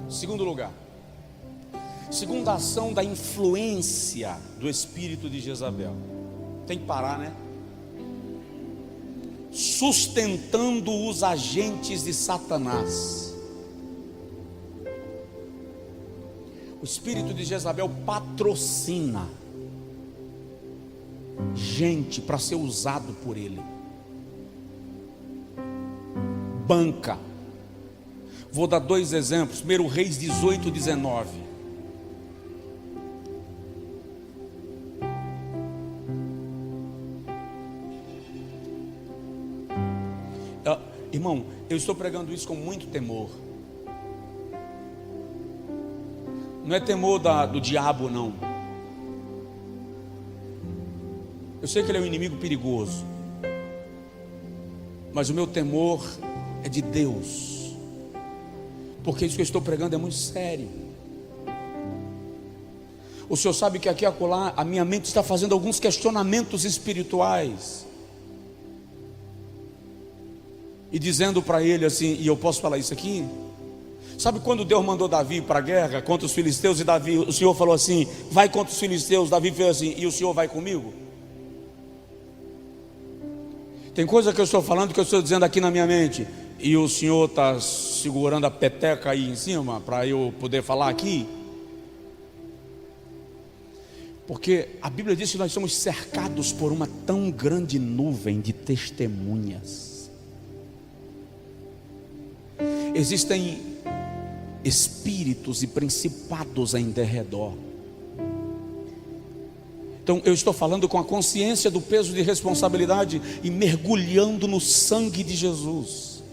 Segundo lugar, segunda ação da influência do espírito de Jezabel. Tem que parar, né? sustentando os agentes de Satanás. O espírito de Jezabel patrocina gente para ser usado por ele. Banca. Vou dar 2 exemplos. 1 Reis 18, 19. Irmão, eu estou pregando isso com muito temor. Não é temor do diabo, não. Eu sei que ele é um inimigo perigoso, mas o meu temor é de Deus, porque isso que eu estou pregando é muito sério. O senhor sabe que aqui e acolá a minha mente está fazendo alguns questionamentos espirituais, e dizendo para ele assim, e eu posso falar isso aqui? Sabe quando Deus mandou Davi para a guerra contra os filisteus, e Davi, o Senhor falou assim, vai contra os filisteus, Davi fez assim, e o Senhor vai comigo? Tem coisa que eu estou falando, que eu estou dizendo aqui na minha mente, e o Senhor está segurando a peteca aí em cima, para eu poder falar aqui? Porque a Bíblia diz que nós somos cercados por uma tão grande nuvem de testemunhas. Existem espíritos e principados em derredor. Então eu estou falando com a consciência do peso de responsabilidade e mergulhando no sangue de Jesus.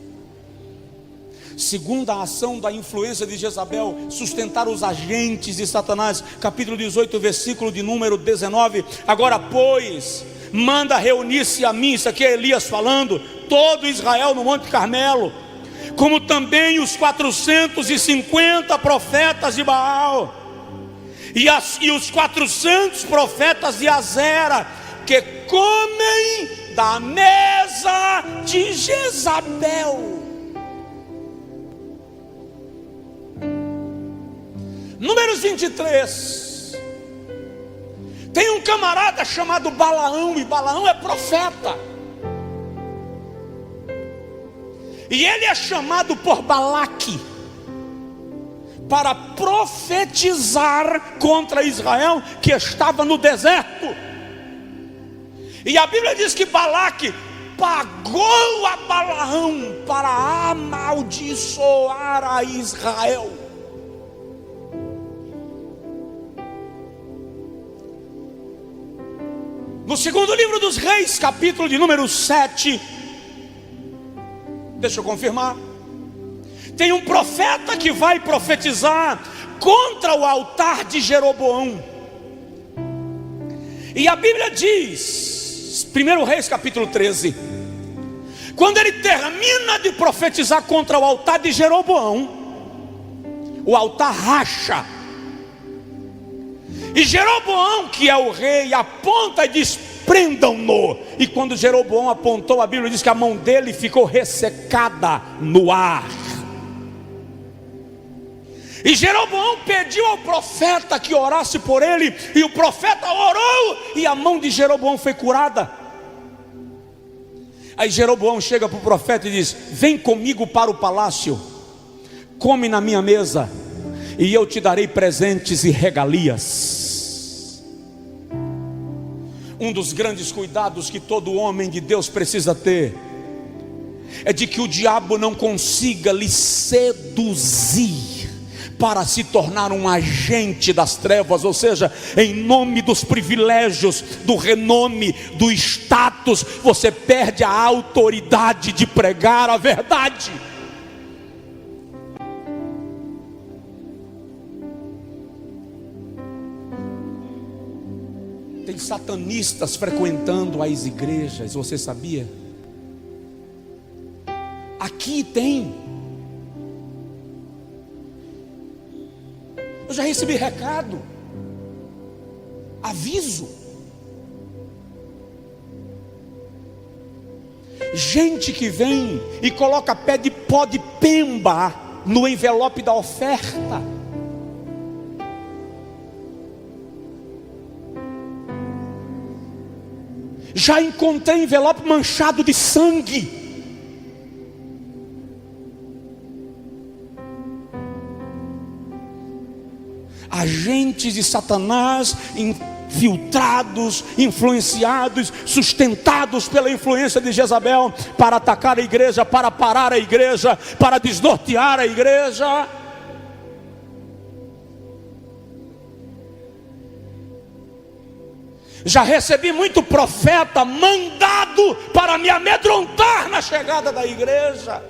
Segunda ação da influência de Jezabel, sustentar os agentes de Satanás. Capítulo 18, versículo de número 19. Agora pois, manda reunir-se a mim, isso aqui é Elias falando, todo Israel no Monte Carmelo, como também os 450 profetas de Baal, e os 400 profetas de Azera, que comem da mesa de Jezabel. Números 23. Tem um camarada chamado Balaão, e Balaão é profeta, e ele é chamado por Balaque para profetizar contra Israel, que estava no deserto. E a Bíblia diz que Balaque pagou a Balaão para amaldiçoar a Israel. No segundo livro dos Reis, capítulo de número 7, deixa eu confirmar, tem um profeta que vai profetizar contra o altar de Jeroboão. E a Bíblia diz, 1 Reis capítulo 13, quando ele termina de profetizar contra o altar de Jeroboão, o altar racha, e Jeroboão, que é o rei, aponta e diz: prendam-no. E quando Jeroboão apontou, a Bíblia diz que a mão dele ficou ressecada no ar. E Jeroboão pediu ao profeta que orasse por ele, e o profeta orou, e a mão de Jeroboão foi curada. Aí Jeroboão chega para o profeta e diz: vem comigo para o palácio, come na minha mesa, e eu te darei presentes e regalias. Um dos grandes cuidados que todo homem de Deus precisa ter é de que o diabo não consiga lhe seduzir para se tornar um agente das trevas, ou seja, em nome dos privilégios, do renome, do status, você perde a autoridade de pregar a verdade. Tem satanistas frequentando as igrejas, você sabia? Aqui tem. Eu já recebi recado, aviso. Gente que vem e coloca pé de pó de pemba no envelope da oferta. Já encontrei envelope manchado de sangue. Agentes de Satanás infiltrados, influenciados, sustentados pela influência de Jezabel para atacar a igreja, para parar a igreja, para desnortear a igreja. Já recebi muito profeta mandado para me amedrontar na chegada da igreja.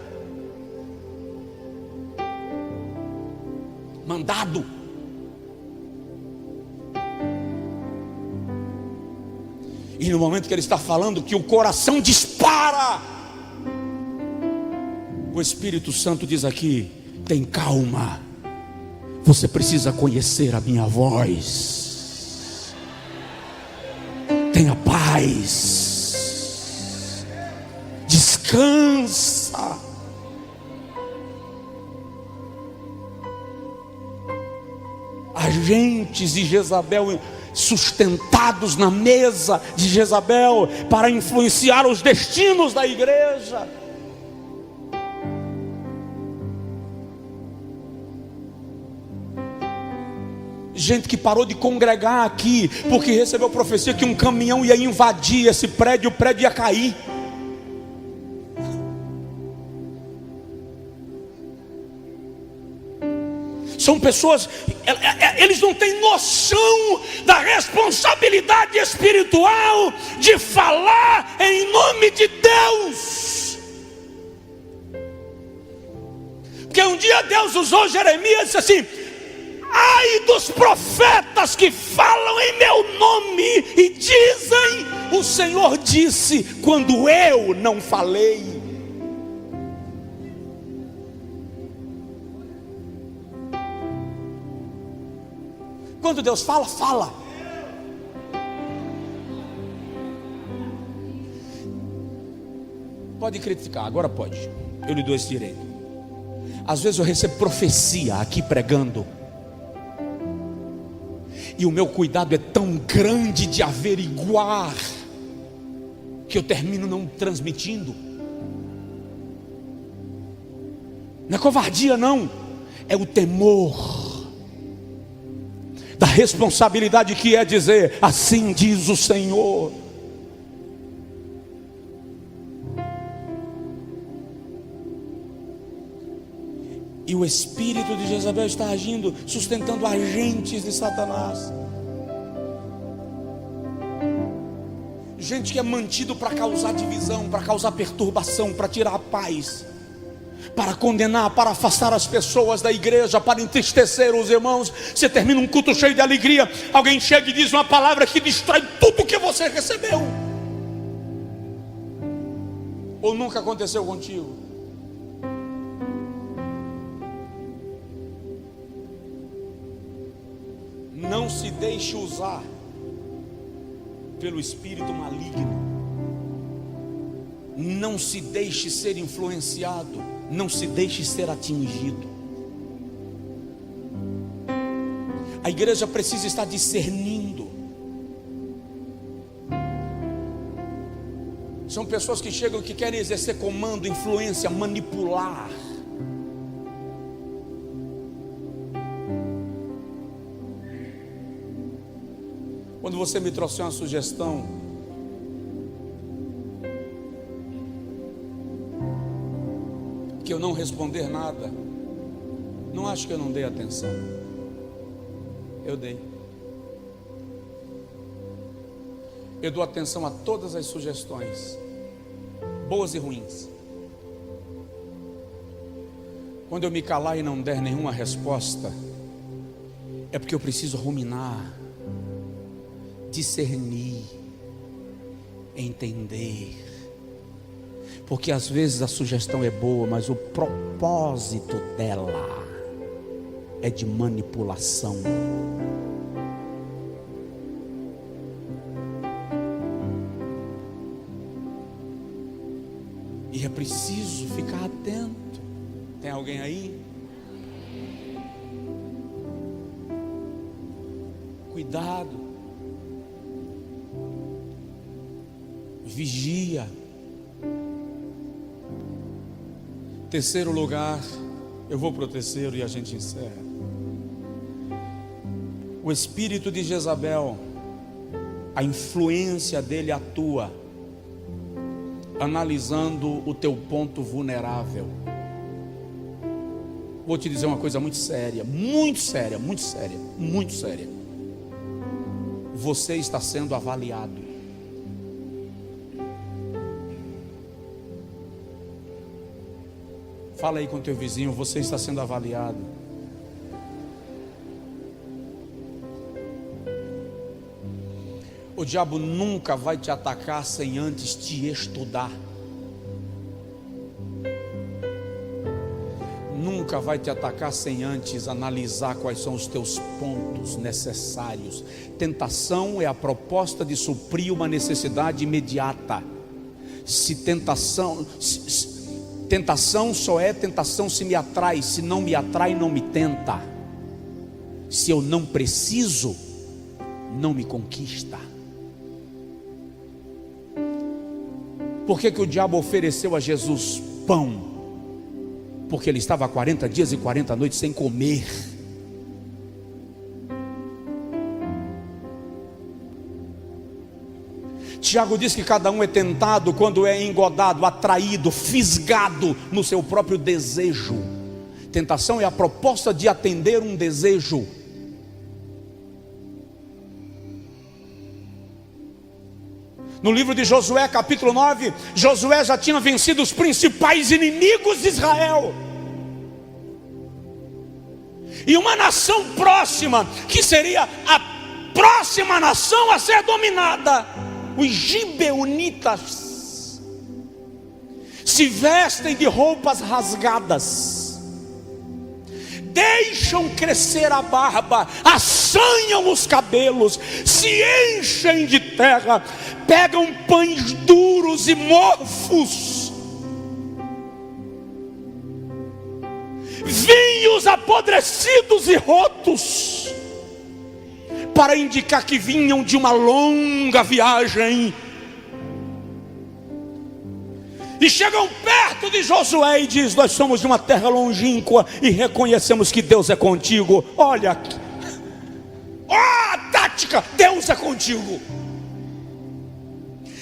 Mandado. E no momento que ele está falando, que o coração dispara, o Espírito Santo diz aqui: tem calma, você precisa conhecer a minha voz. Tenha paz, descansa. Agentes de Jezabel sustentados na mesa de Jezabel para influenciar os destinos da igreja. Gente que parou de congregar aqui porque recebeu profecia que um caminhão ia invadir esse prédio, o prédio ia cair. São pessoas, eles não têm noção da responsabilidade espiritual de falar em nome de Deus. Porque um dia Deus usou Jeremias e disse assim: ai dos profetas que falam em meu nome e dizem, o Senhor disse, quando eu não falei. Quando Deus fala, fala. Pode criticar, agora pode. Eu lhe dou esse direito. Às vezes eu recebo profecia aqui pregando, e o meu cuidado é tão grande de averiguar, que eu termino não transmitindo. Não é covardia não, é o temor da responsabilidade que é dizer, assim diz o Senhor. E o espírito de Jezabel está agindo, sustentando agentes de Satanás. Gente que é mantido para causar divisão, para causar perturbação, para tirar a paz, para condenar, para afastar as pessoas da igreja, para entristecer os irmãos. Você termina um culto cheio de alegria, alguém chega e diz uma palavra que destrói tudo que você recebeu. Ou nunca aconteceu contigo? Não se deixe usar pelo espírito maligno. Não se deixe ser influenciado. Não se deixe ser atingido. A igreja precisa estar discernindo. São pessoas que chegam que querem exercer comando, influência, manipular. Quando você me trouxe uma sugestão, que eu não responder nada, não acho que eu não dei atenção. Eu dei. Eu dou atenção a todas as sugestões, boas e ruins. Quando eu me calar e não der nenhuma resposta, é porque eu preciso ruminar, discernir, entender. Porque às vezes a sugestão é boa, mas o propósito dela é de manipulação. E é preciso ficar atento. Tem alguém aí? Cuidado. Vigia. Terceiro lugar, eu vou para o terceiro e a gente encerra. O espírito de Jezabel, a influência dele atua analisando o teu ponto vulnerável. Vou te dizer uma coisa muito séria, muito séria, muito séria, muito séria. Você está sendo avaliado. Fala aí com teu vizinho, você está sendo avaliado. O diabo nunca vai te atacar sem antes te estudar. Nunca vai te atacar sem antes analisar quais são os teus pontos necessários. Tentação é a proposta de suprir uma necessidade imediata. Tentação só é tentação se me atrai. Se não me atrai, não me tenta. Se eu não preciso, não me conquista. Por que o diabo ofereceu a Jesus pão? Porque ele estava há 40 dias e 40 noites sem comer. Tiago diz que cada um é tentado quando é engodado, atraído, fisgado no seu próprio desejo. Tentação é a proposta de atender um desejo. No livro de Josué, capítulo 9, Josué já tinha vencido os principais inimigos de Israel. E uma nação próxima, que seria a próxima nação a ser dominada, os gibeonitas, se vestem de roupas rasgadas, deixam crescer a barba, assanham os cabelos, se enchem de terra, pegam pães duros e mofos, vinhos apodrecidos e rotos, para indicar que vinham de uma longa viagem. E chegam perto de Josué e diz: nós somos de uma terra longínqua e reconhecemos que Deus é contigo. Olha, tática, Deus é contigo.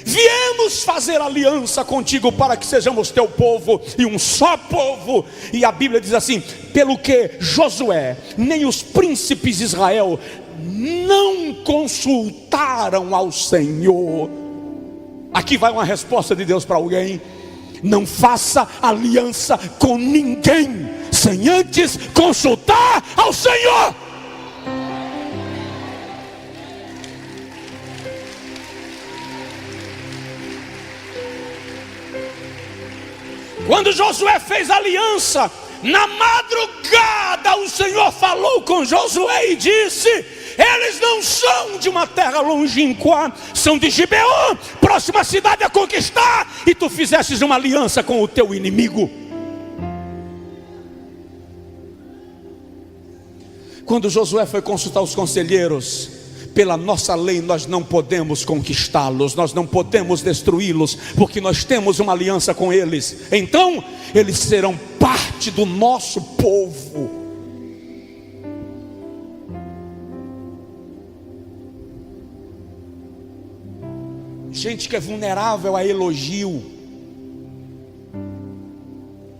Viemos fazer aliança contigo para que sejamos teu povo e um só povo. E a Bíblia diz assim: pelo que Josué nem os príncipes de Israel não consultaram ao Senhor. Aqui vai uma resposta de Deus para alguém: não faça aliança com ninguém sem antes consultar ao Senhor. Quando Josué fez aliança, na madrugada o Senhor falou com Josué e disse: eles não são de uma terra longínqua, são de Gibeon, próxima cidade a conquistar, e tu fizestes uma aliança com o teu inimigo. Quando Josué foi consultar os conselheiros, pela nossa lei nós não podemos conquistá-los, nós não podemos destruí-los, porque nós temos uma aliança com eles. Então eles serão parte do nosso povo. Gente que é vulnerável a elogio,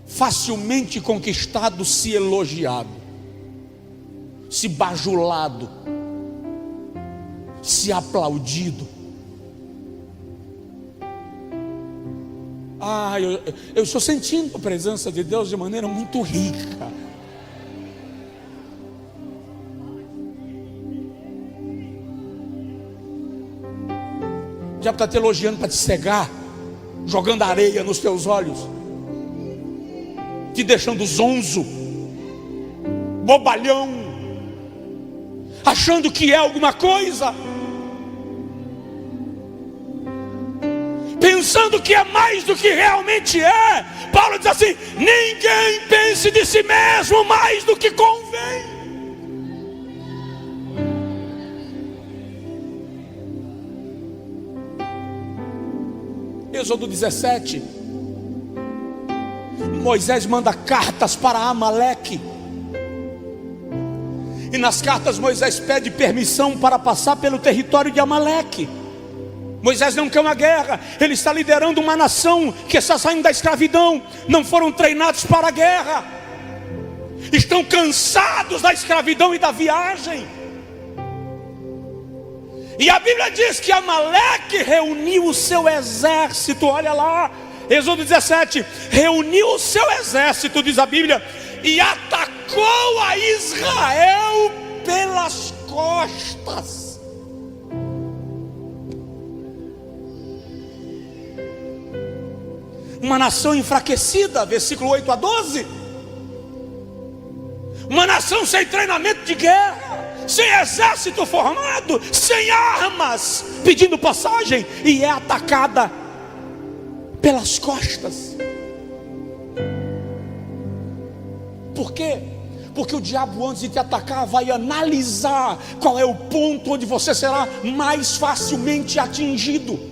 facilmente conquistado se elogiado, se bajulado, se aplaudido. Eu estou sentindo a presença de Deus de maneira muito rica. O diabo está te elogiando para te cegar, jogando areia nos teus olhos, te deixando zonzo, bobalhão, achando que é alguma coisa, pensando que é mais do que realmente é. Paulo diz assim: ninguém pense de si mesmo mais do que convém. Êxodo 17. Moisés manda cartas para Amaleque. E nas cartas Moisés pede permissão para passar pelo território de Amaleque. Moisés não quer uma guerra. Ele está liderando uma nação que está saindo da escravidão. Não foram treinados para a guerra. Estão cansados da escravidão e da viagem. E a Bíblia diz que Amaleque reuniu o seu exército. Olha lá, Êxodo 17. Reuniu o seu exército, diz a Bíblia, e atacou a Israel pelas costas. Uma nação enfraquecida, versículo 8 a 12. Uma nação sem treinamento de guerra, sem exército formado, sem armas, pedindo passagem, e é atacada pelas costas. Por quê? Porque o diabo, antes de te atacar, vai analisar qual é o ponto onde você será mais facilmente atingido.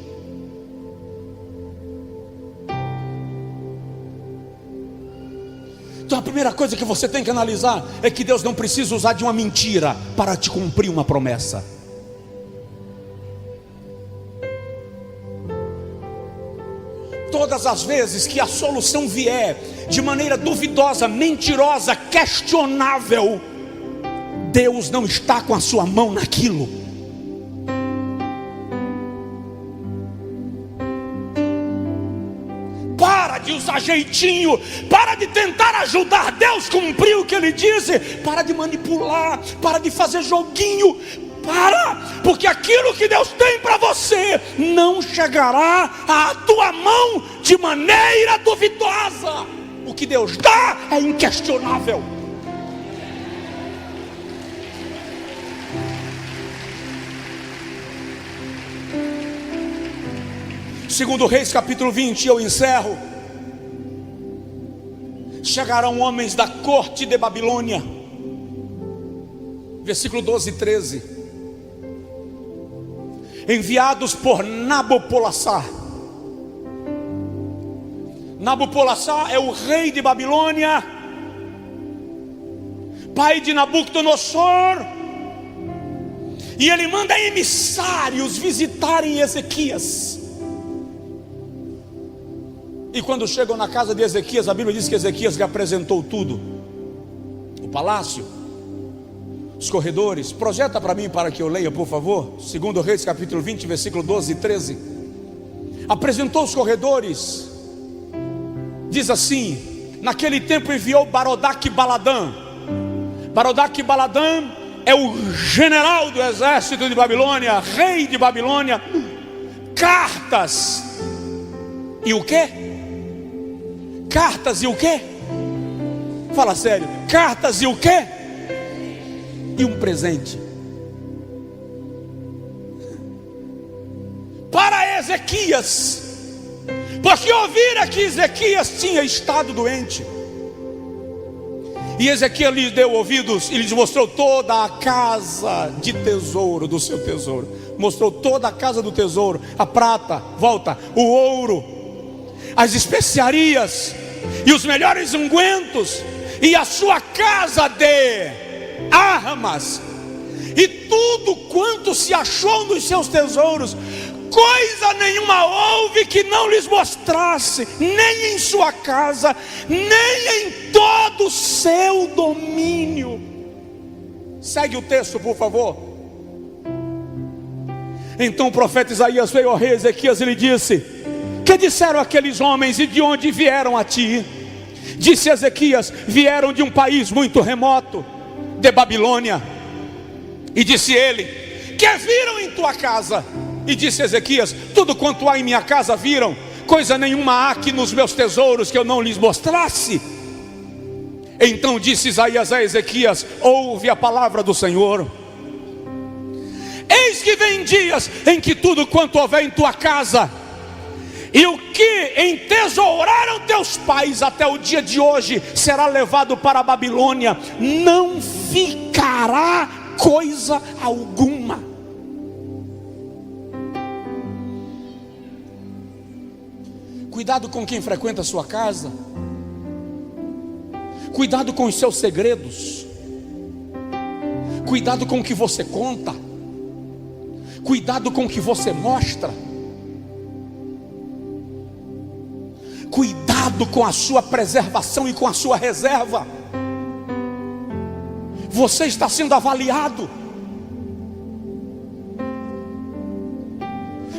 Então a primeira coisa que você tem que analisar é que Deus não precisa usar de uma mentira para te cumprir uma promessa. Todas as vezes que a solução vier de maneira duvidosa, mentirosa, questionável, Deus não está com a sua mão naquilo. Para de usar jeitinho, para de tentar ajudar Deus a cumprir o que Ele disse, para de manipular, para de fazer joguinho. Para, porque aquilo que Deus tem para você não chegará à tua mão de maneira duvidosa. O que Deus dá é inquestionável. Segundo Reis capítulo 20, eu encerro. Chegarão homens da corte de Babilônia, versículo 12 e 13, enviados por Nabopolassar. Nabopolassar é o rei de Babilônia, pai de Nabucodonosor, e ele manda emissários visitarem Ezequias. E quando chegam na casa de Ezequias, a Bíblia diz que Ezequias lhe apresentou tudo: o palácio, os corredores. Projeta para mim para que eu leia, por favor. Segundo Reis capítulo 20, versículo 12 e 13. Apresentou os corredores. Diz assim: naquele tempo enviou Barodaque Baladã. Barodaque Baladã é o general do exército de Babilônia, rei de Babilônia. Cartas e o quê? Cartas e o quê? Fala sério. Cartas e o quê? E um presente para Ezequias, porque ouvira que Ezequias tinha estado doente. E Ezequias lhe deu ouvidos e lhes mostrou toda a casa de tesouro do seu tesouro. Mostrou toda a casa do tesouro: a prata, volta, o ouro, as especiarias e os melhores ungüentos, e a sua casa de armas, e tudo quanto se achou nos seus tesouros. Coisa nenhuma houve que não lhes mostrasse, nem em sua casa, nem em todo o seu domínio. Segue o texto, por favor. Então o profeta Isaías veio ao rei Ezequias e lhe disse: que disseram aqueles homens e de onde vieram a ti? Disse Ezequias: vieram de um país muito remoto, de Babilônia. E disse ele: que viram em tua casa? E disse Ezequias: tudo quanto há em minha casa viram, coisa nenhuma há aqui nos meus tesouros que eu não lhes mostrasse. Então disse Isaías a Ezequias: ouve a palavra do Senhor. Eis que vem dias em que tudo quanto houver em tua casa, e o que entesouraram teus pais até o dia de hoje, será levado para a Babilônia, não ficará coisa alguma. Cuidado com quem frequenta a sua casa. Cuidado com os seus segredos. Cuidado com o que você conta. Cuidado com o que você mostra. Cuidado com a sua preservação e com a sua reserva. Você está sendo avaliado.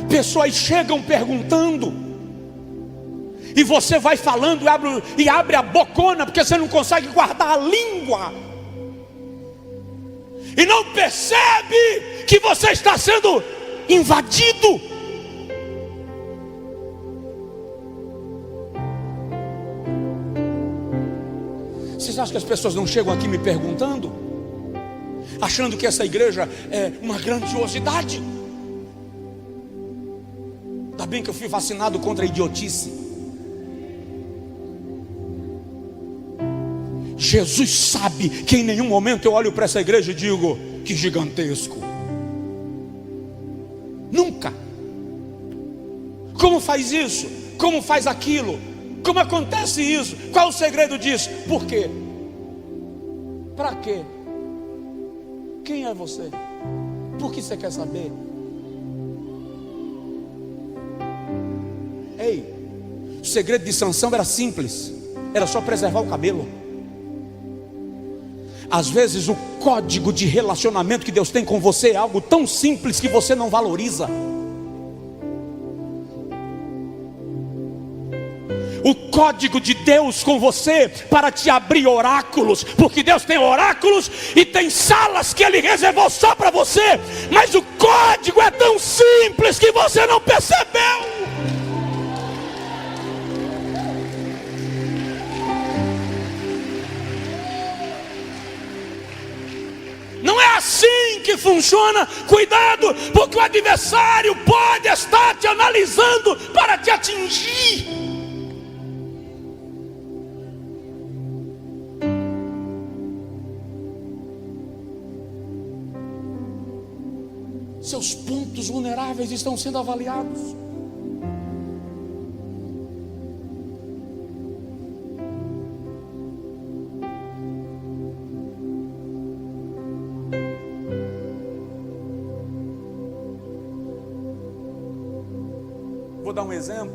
Pessoas chegam perguntando, e você vai falando e abre a bocona, porque você não consegue guardar a língua, e não percebe que você está sendo invadido. Vocês acham que as pessoas não chegam aqui me perguntando, achando que essa igreja é uma grandiosidade? Ainda bem que eu fui vacinado contra a idiotice. Jesus sabe que em nenhum momento eu olho para essa igreja e digo: que gigantesco. Nunca. Como faz isso? Como faz aquilo? Como acontece isso? Qual o segredo disso? Por quê? Para quê? Quem é você? Por que você quer saber? Ei, o segredo de Sansão era simples. Era só preservar o cabelo. Às vezes o código de relacionamento que Deus tem com você é algo tão simples que você não valoriza. O código de Deus com você para te abrir oráculos, porque Deus tem oráculos e tem salas que Ele reservou só para você, mas o código é tão simples que você não percebeu. Não é assim que funciona. Cuidado, porque o adversário pode estar te analisando para te atingir. Seus pontos vulneráveis estão sendo avaliados. Vou dar um exemplo.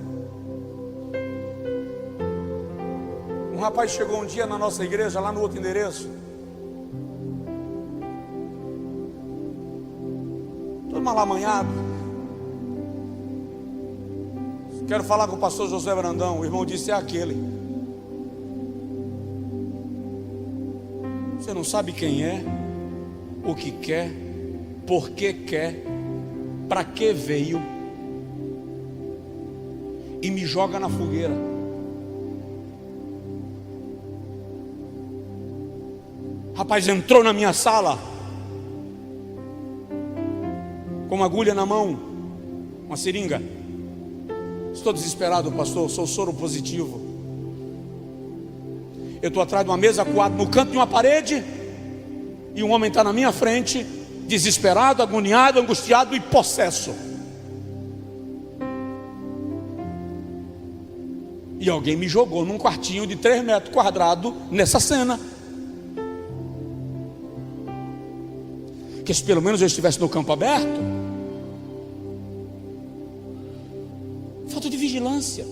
Um rapaz chegou um dia na nossa igreja, lá no outro endereço, todo malamanhado. Quero falar com o pastor José Brandão. O irmão disse: é aquele. Você não sabe quem é, o que quer, por que quer, para que veio, e me joga na fogueira. Rapaz, entrou na minha sala com uma agulha na mão, uma seringa. Estou desesperado, pastor, sou soro positivo. Eu estou atrás de uma mesa coada no canto de uma parede, e um homem está na minha frente, desesperado, agoniado, angustiado e possesso. E alguém me jogou num quartinho de 3 metros quadrados nessa cena. Que se pelo menos eu estivesse no campo aberto. Falta de vigilância.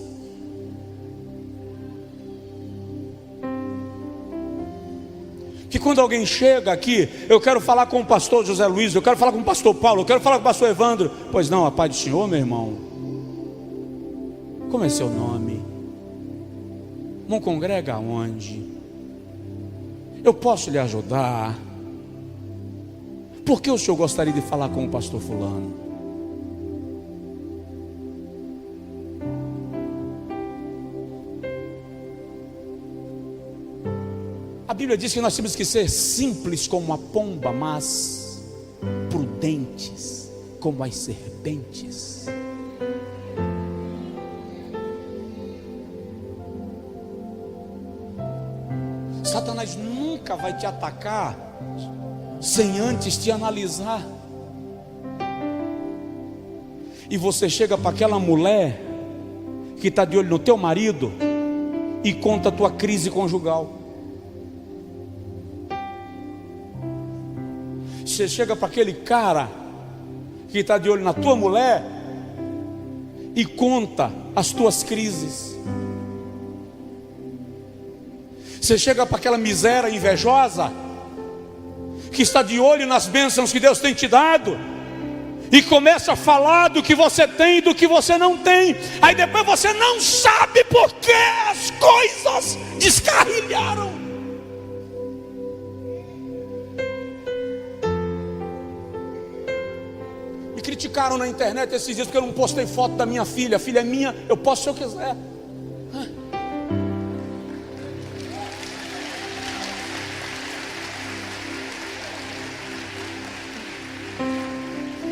Que quando alguém chega aqui, eu quero falar com o pastor José Luiz, eu quero falar com o pastor Paulo, eu quero falar com o pastor Evandro. Pois não, a paz do Senhor, meu irmão. Como é seu nome? Não congrega onde? Eu posso lhe ajudar? Por que o senhor gostaria de falar com o pastor fulano? A Bíblia diz que nós temos que ser simples como a pomba, mas prudentes como as serpentes. Satanás nunca vai te atacar sem antes te analisar. E você chega para aquela mulher que que está de olho no teu marido e conta a tua crise conjugal. Você chega para aquele cara que está de olho na tua mulher e conta as tuas crises. Você chega para aquela miséria invejosa que está de olho nas bênçãos que Deus tem te dado e começa a falar do que você tem e do que você não tem. Aí depois você não sabe por que as coisas descarrilharam. Me criticaram na internet esses dias porque eu não postei foto da minha filha. A filha é minha, eu posto se eu quiser.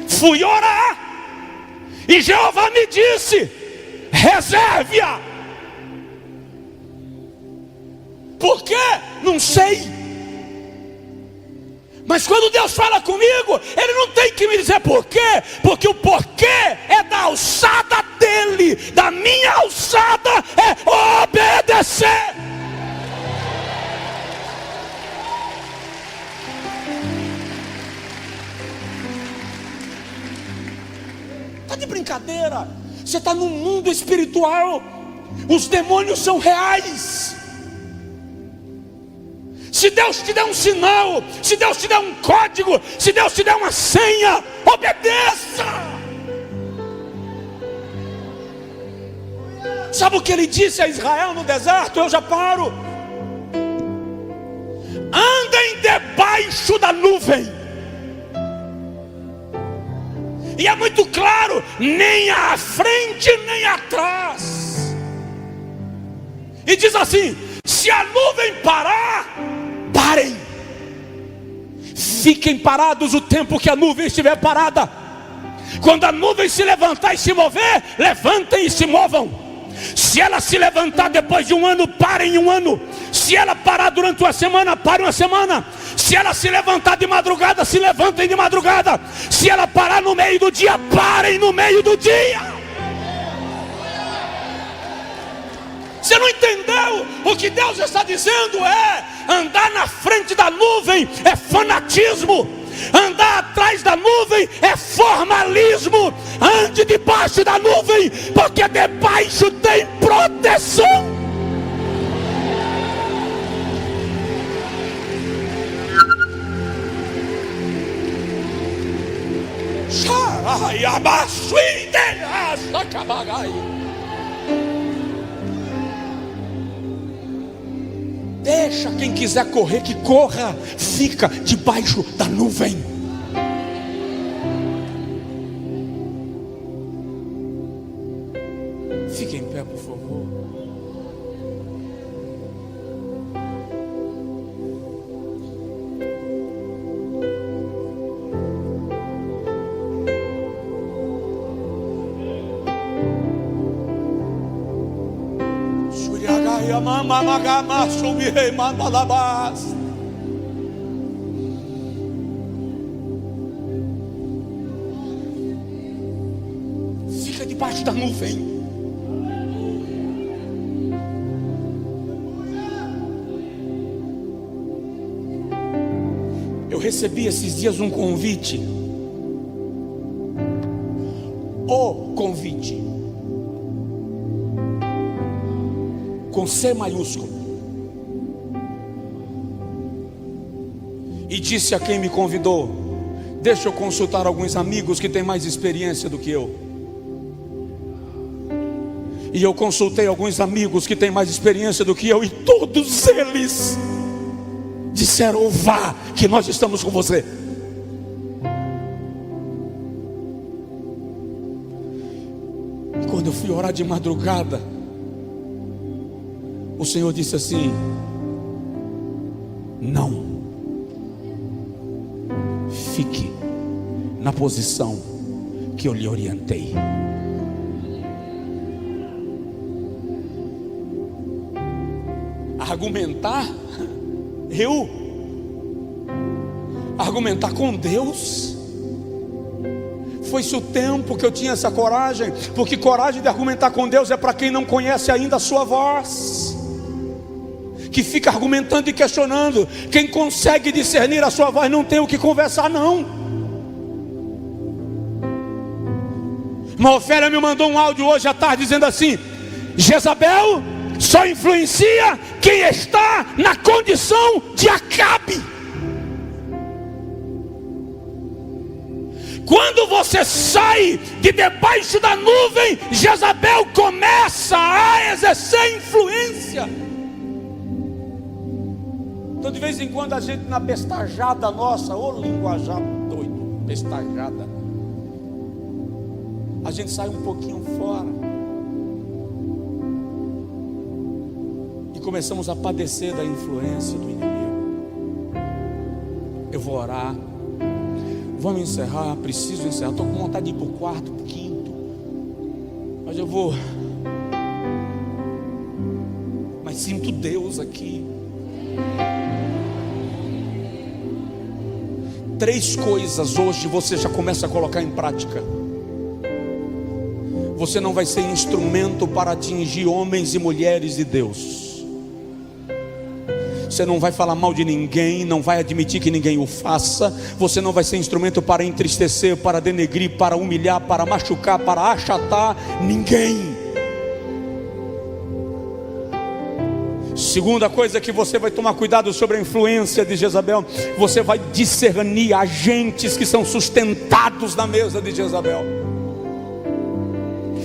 Fui orar e Jeová me disse: reserve-a. Por quê? Não sei. Mas quando Deus fala comigo, Ele não tem que me dizer por quê, porque o porquê é da alçada dele, da minha alçada é obedecer. Está de brincadeira? Você está num mundo espiritual. Os demônios são reais. Se Deus te der um sinal, se Deus te der um código, se Deus te der uma senha, obedeça. Sabe o que Ele disse a Israel no deserto? Eu já paro. Andem debaixo da nuvem. E é muito claro, nem à frente nem atrás. E diz assim: se a nuvem parar, parem. Fiquem parados o tempo que a nuvem estiver parada. Quando a nuvem se levantar e se mover, levantem e se movam. Se ela se levantar depois de um ano, parem um ano. Se ela parar durante uma semana, parem uma semana. Se ela se levantar de madrugada, se levantem de madrugada. Se ela parar no meio do dia, parem no meio do dia. Você não entendeu? O que Deus está dizendo é: andar na frente da nuvem é fanatismo, andar atrás da nuvem é formalismo. Ande debaixo da nuvem, porque debaixo tem proteção. Deixa quem quiser correr que corra. Fica debaixo da nuvem. Fique em pé, por favor. Fica debaixo da nuvem. Eu recebi esses dias um convite. O convite. Com C maiúsculo. E disse a quem me convidou: deixa eu consultar alguns amigos que têm mais experiência do que eu. E eu consultei alguns amigos que têm mais experiência do que eu, e todos eles disseram: vá, que nós estamos com você. E quando eu fui orar de madrugada, o Senhor disse assim: não, fique na posição que eu lhe orientei. Argumentar? Eu? Argumentar com Deus? foi-se o tempo que eu tinha essa coragem, porque coragem de argumentar com Deus é para quem não conhece ainda a sua voz, que fica argumentando e questionando. Quem consegue discernir a sua voz não tem o que conversar, não. Uma Ofélia me mandou um áudio hoje à tarde dizendo assim: Jezabel só influencia quem está na condição de Acabe. Quando você sai de debaixo da nuvem, Jezabel começa a exercer influência. Então de vez em quando a gente, na pestajada nossa, ô linguajar doido, pestajada, a gente sai um pouquinho fora e começamos a padecer da influência do inimigo. Eu vou orar, vamos encerrar, preciso encerrar, estou com vontade de ir para o quarto, para o quinto, mas eu vou, mas sinto Deus aqui. 3 coisas hoje você já começa a colocar em prática. Você não vai ser instrumento para atingir homens e mulheres de Deus. Você não vai falar mal de ninguém, não vai admitir que ninguém o faça. Você não vai ser instrumento para entristecer, para denegrir, para humilhar, para machucar, para achatar ninguém. Segunda coisa que você vai tomar cuidado sobre a influência de Jezabel: você vai discernir agentes que são sustentados na mesa de Jezabel.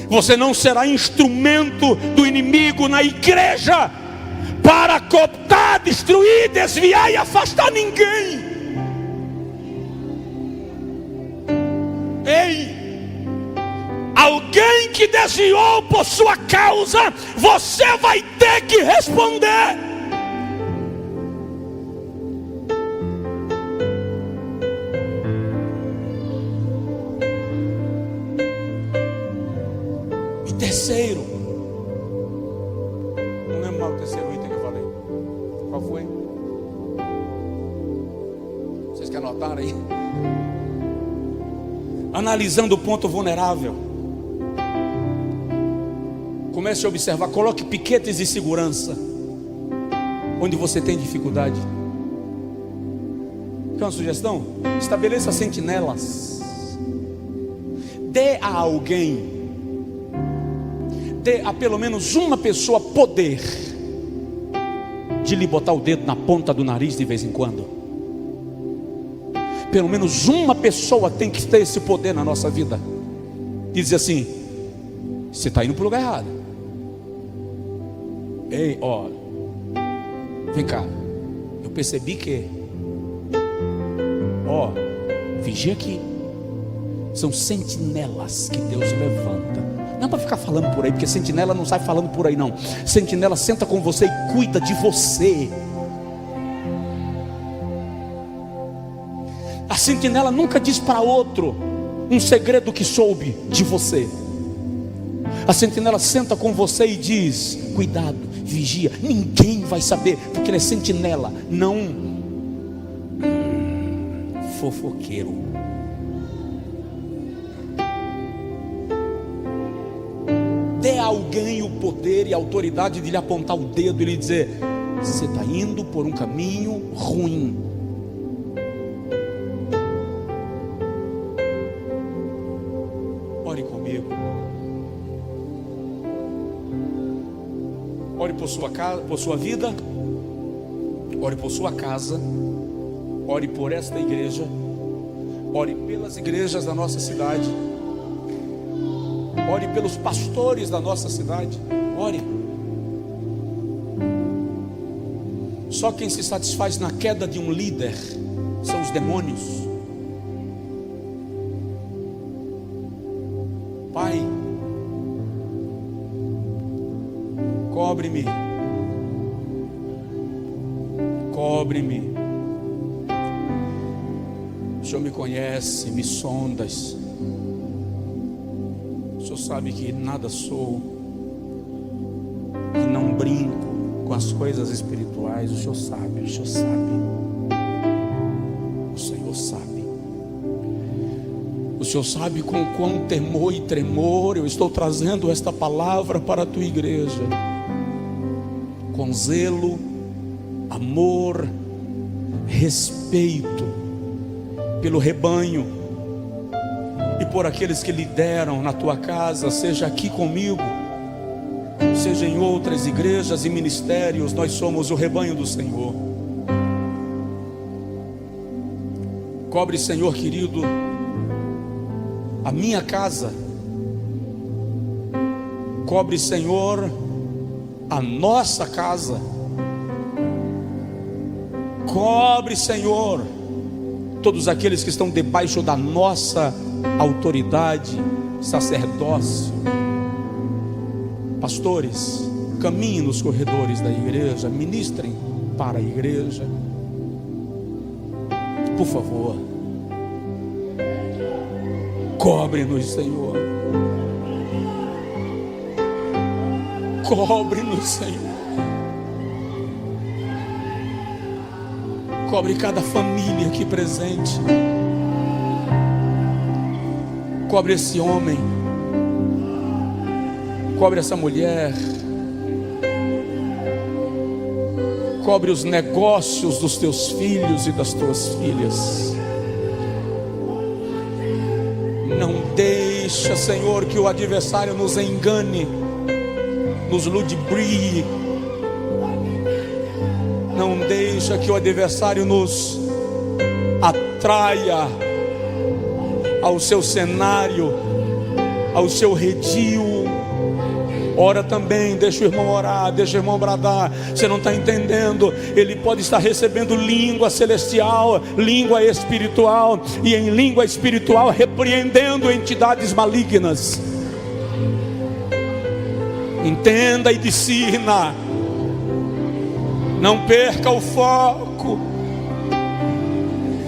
Você não será instrumento do inimigo na igreja para cooptar, destruir, desviar e afastar ninguém. Ei, alguém que desviou por sua causa, você vai ter que responder. E terceiro, não lembro mais o terceiro item que eu falei. Qual foi? Vocês querem anotar aí? Analisando o ponto vulnerável, comece a observar, coloque piquetes de segurança onde você tem dificuldade. Quer uma sugestão? Estabeleça sentinelas. Dê a alguém, dê a pelo menos uma pessoa poder de lhe botar o dedo na ponta do nariz de vez em quando. Pelo menos uma pessoa tem que ter esse poder na nossa vida, e dizer assim: você está indo para o lugar errado. Ei, ó, vem cá, eu percebi que, ó, vigia aqui. São sentinelas que Deus levanta. Não é para ficar falando por aí, porque sentinela não sai falando por aí não. Sentinela senta com você e cuida de você. A sentinela nunca diz para outro um segredo que soube de você. A sentinela senta com você e diz: cuidado, vigia. Ninguém vai saber, porque ele é sentinela, não fofoqueiro. Dê a alguém o poder e a autoridade de lhe apontar o dedo e lhe dizer: você está indo por um caminho ruim. Ore comigo. Ore por sua casa, por sua vida. Ore por sua casa. Ore por esta igreja. Ore pelas igrejas da nossa cidade. Ore pelos pastores da nossa cidade. Ore. Só quem se satisfaz na queda de um líder são os demônios. Pai, cobre-me. Cobre-me. O Senhor me conhece, me sondas. O Senhor sabe que nada sou, que não brinco com as coisas espirituais. O Senhor sabe, o Senhor sabe. O Senhor sabe. O Senhor sabe com quão temor e tremor eu estou trazendo esta palavra para a tua igreja, com zelo, amor, respeito pelo rebanho e por aqueles que lideram na tua casa, seja aqui comigo, seja em outras igrejas e ministérios. Nós somos o rebanho do Senhor. Cobre, Senhor querido, a minha casa. Cobre, Senhor, a nossa casa. Cobre, Senhor, todos aqueles que estão debaixo da nossa autoridade, sacerdócio. Pastores, caminhem nos corredores da igreja, ministrem para a igreja. Por favor, cobre-nos, Senhor. Cobre-nos, Senhor. Cobre cada família aqui presente. Cobre esse homem. Cobre essa mulher. Cobre os negócios dos teus filhos e das tuas filhas. Não deixa, Senhor, que o adversário nos engane, nos ludibrie. Não deixa que o adversário nos atraia ao seu cenário, ao seu redil. Ora também, deixa o irmão orar, deixa o irmão bradar. Você não está entendendo, ele pode estar recebendo língua celestial, língua espiritual, e em língua espiritual repreendendo entidades malignas. Entenda e discirna. Não perca o foco.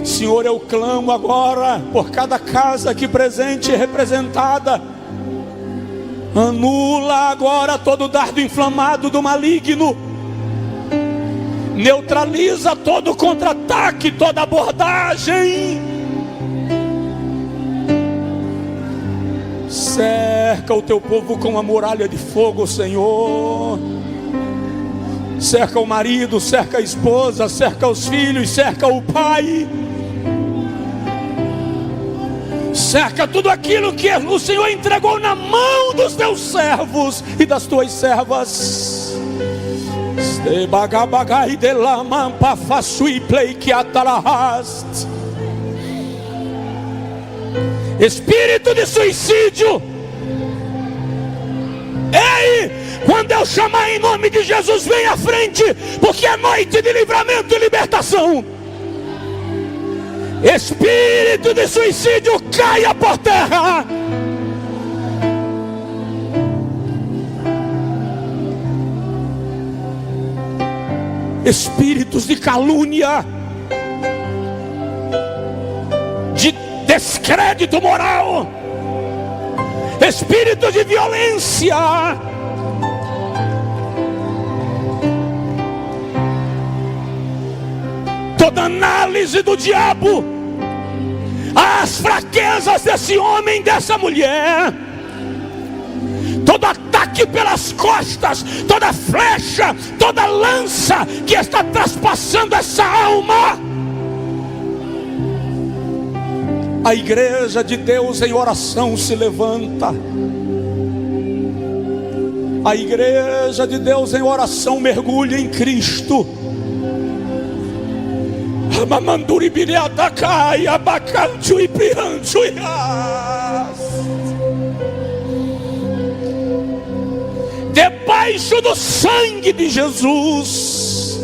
Senhor, eu clamo agora por cada casa aqui presente e representada. Anula agora todo dardo inflamado do maligno. Neutraliza todo contra-ataque, toda abordagem. Cerca o teu povo com uma muralha de fogo, Senhor. Cerca o marido, cerca a esposa, cerca os filhos, cerca o pai. Cerca tudo aquilo que o Senhor entregou na mão dos teus servos e das tuas servas. Espírito de suicídio, ei, quando eu chamar em nome de Jesus, vem à frente, porque é noite de livramento e libertação. Espírito de suicídio, caia por terra. Espíritos de calúnia, de descrédito moral, espírito de violência, toda análise do diabo, as fraquezas desse homem, dessa mulher, todo ataque pelas costas, toda flecha, toda lança que está traspassando essa alma. A igreja de Deus em oração se levanta. A igreja de Deus em oração mergulha em Cristo. Debaixo do sangue de Jesus,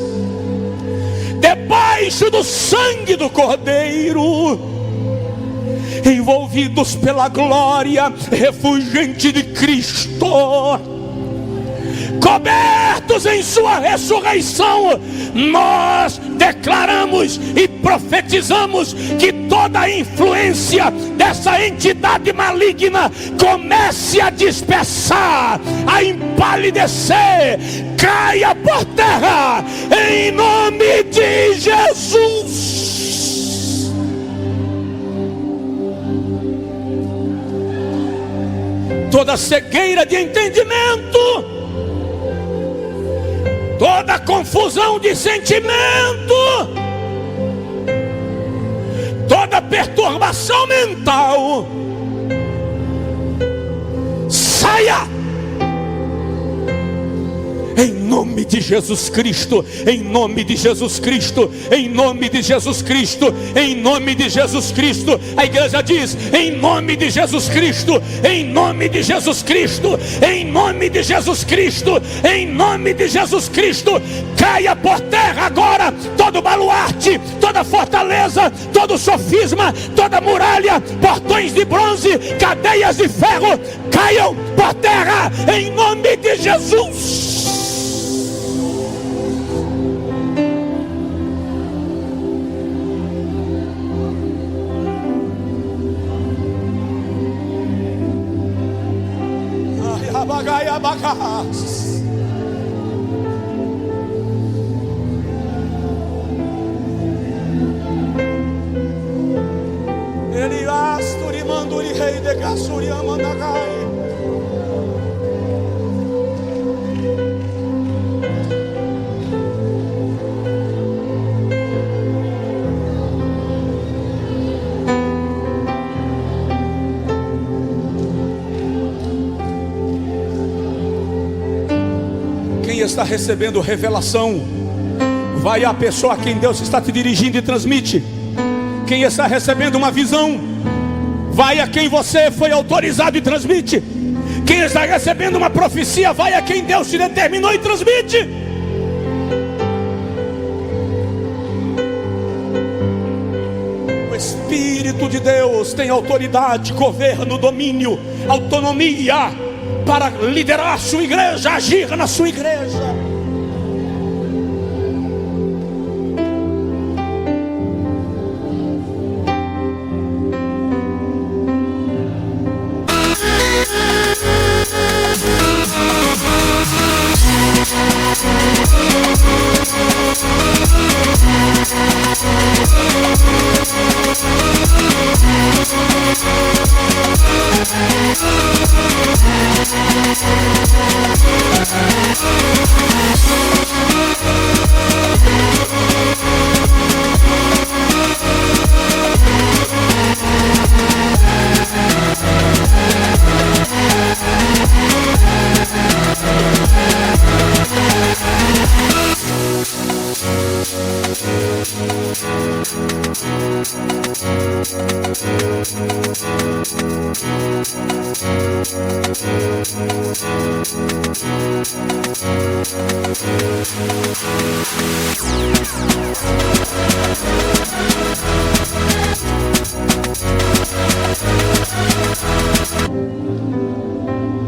debaixo do sangue do Cordeiro, envolvidos pela glória refulgente de Cristo, cobertos em sua ressurreição, nós declaramos e profetizamos que toda a influência dessa entidade maligna comece a dispersar, a empalidecer, caia por terra, em nome de Jesus. toda cegueira de entendimento, toda confusão de sentimento, toda perturbação mental, saia! Em nome de Jesus Cristo, em nome de Jesus Cristo, em nome de Jesus Cristo, em nome de Jesus Cristo. A igreja diz: em nome de Jesus Cristo, em nome de Jesus Cristo, em nome de Jesus Cristo, em nome de Jesus Cristo. Caia por terra agora todo baluarte, toda fortaleza, todo sofisma, toda muralha, portões de bronze, cadeias de ferro, caiam por terra em nome de Jesus. Quem está recebendo revelação, vai à pessoa a quem Deus está te dirigindo e transmite. Quem está recebendo uma visão, vai a quem você foi autorizado e transmite. Quem está recebendo uma profecia, vai a quem Deus te determinou e transmite. O Espírito de Deus tem autoridade, governo, domínio, autonomia para liderar a sua igreja, agir na sua igreja.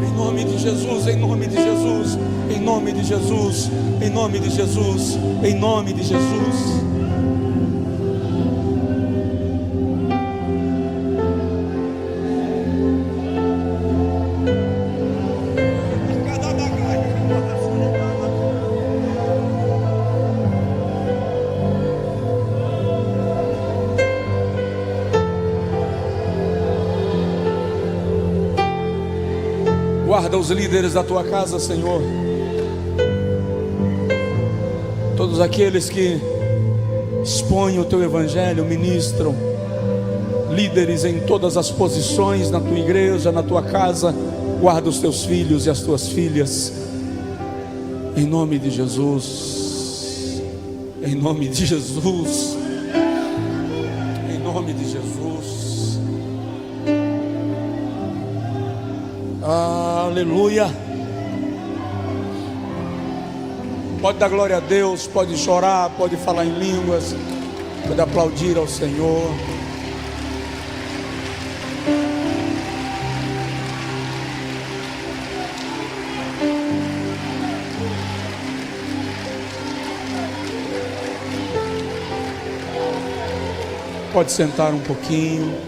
Em nome de Jesus, em nome de Jesus, em nome de Jesus, em nome de Jesus, em nome de Jesus. Guarda os líderes da tua casa, Senhor. Todos aqueles que expõem o teu evangelho, ministram, líderes em todas as posições na tua igreja, na tua casa. Guarda os teus filhos e as tuas filhas, em nome de Jesus, em nome de Jesus, em nome de Jesus. Aleluia. Pode dar glória a Deus, pode chorar, pode falar em línguas, pode aplaudir ao Senhor. Pode sentar um pouquinho.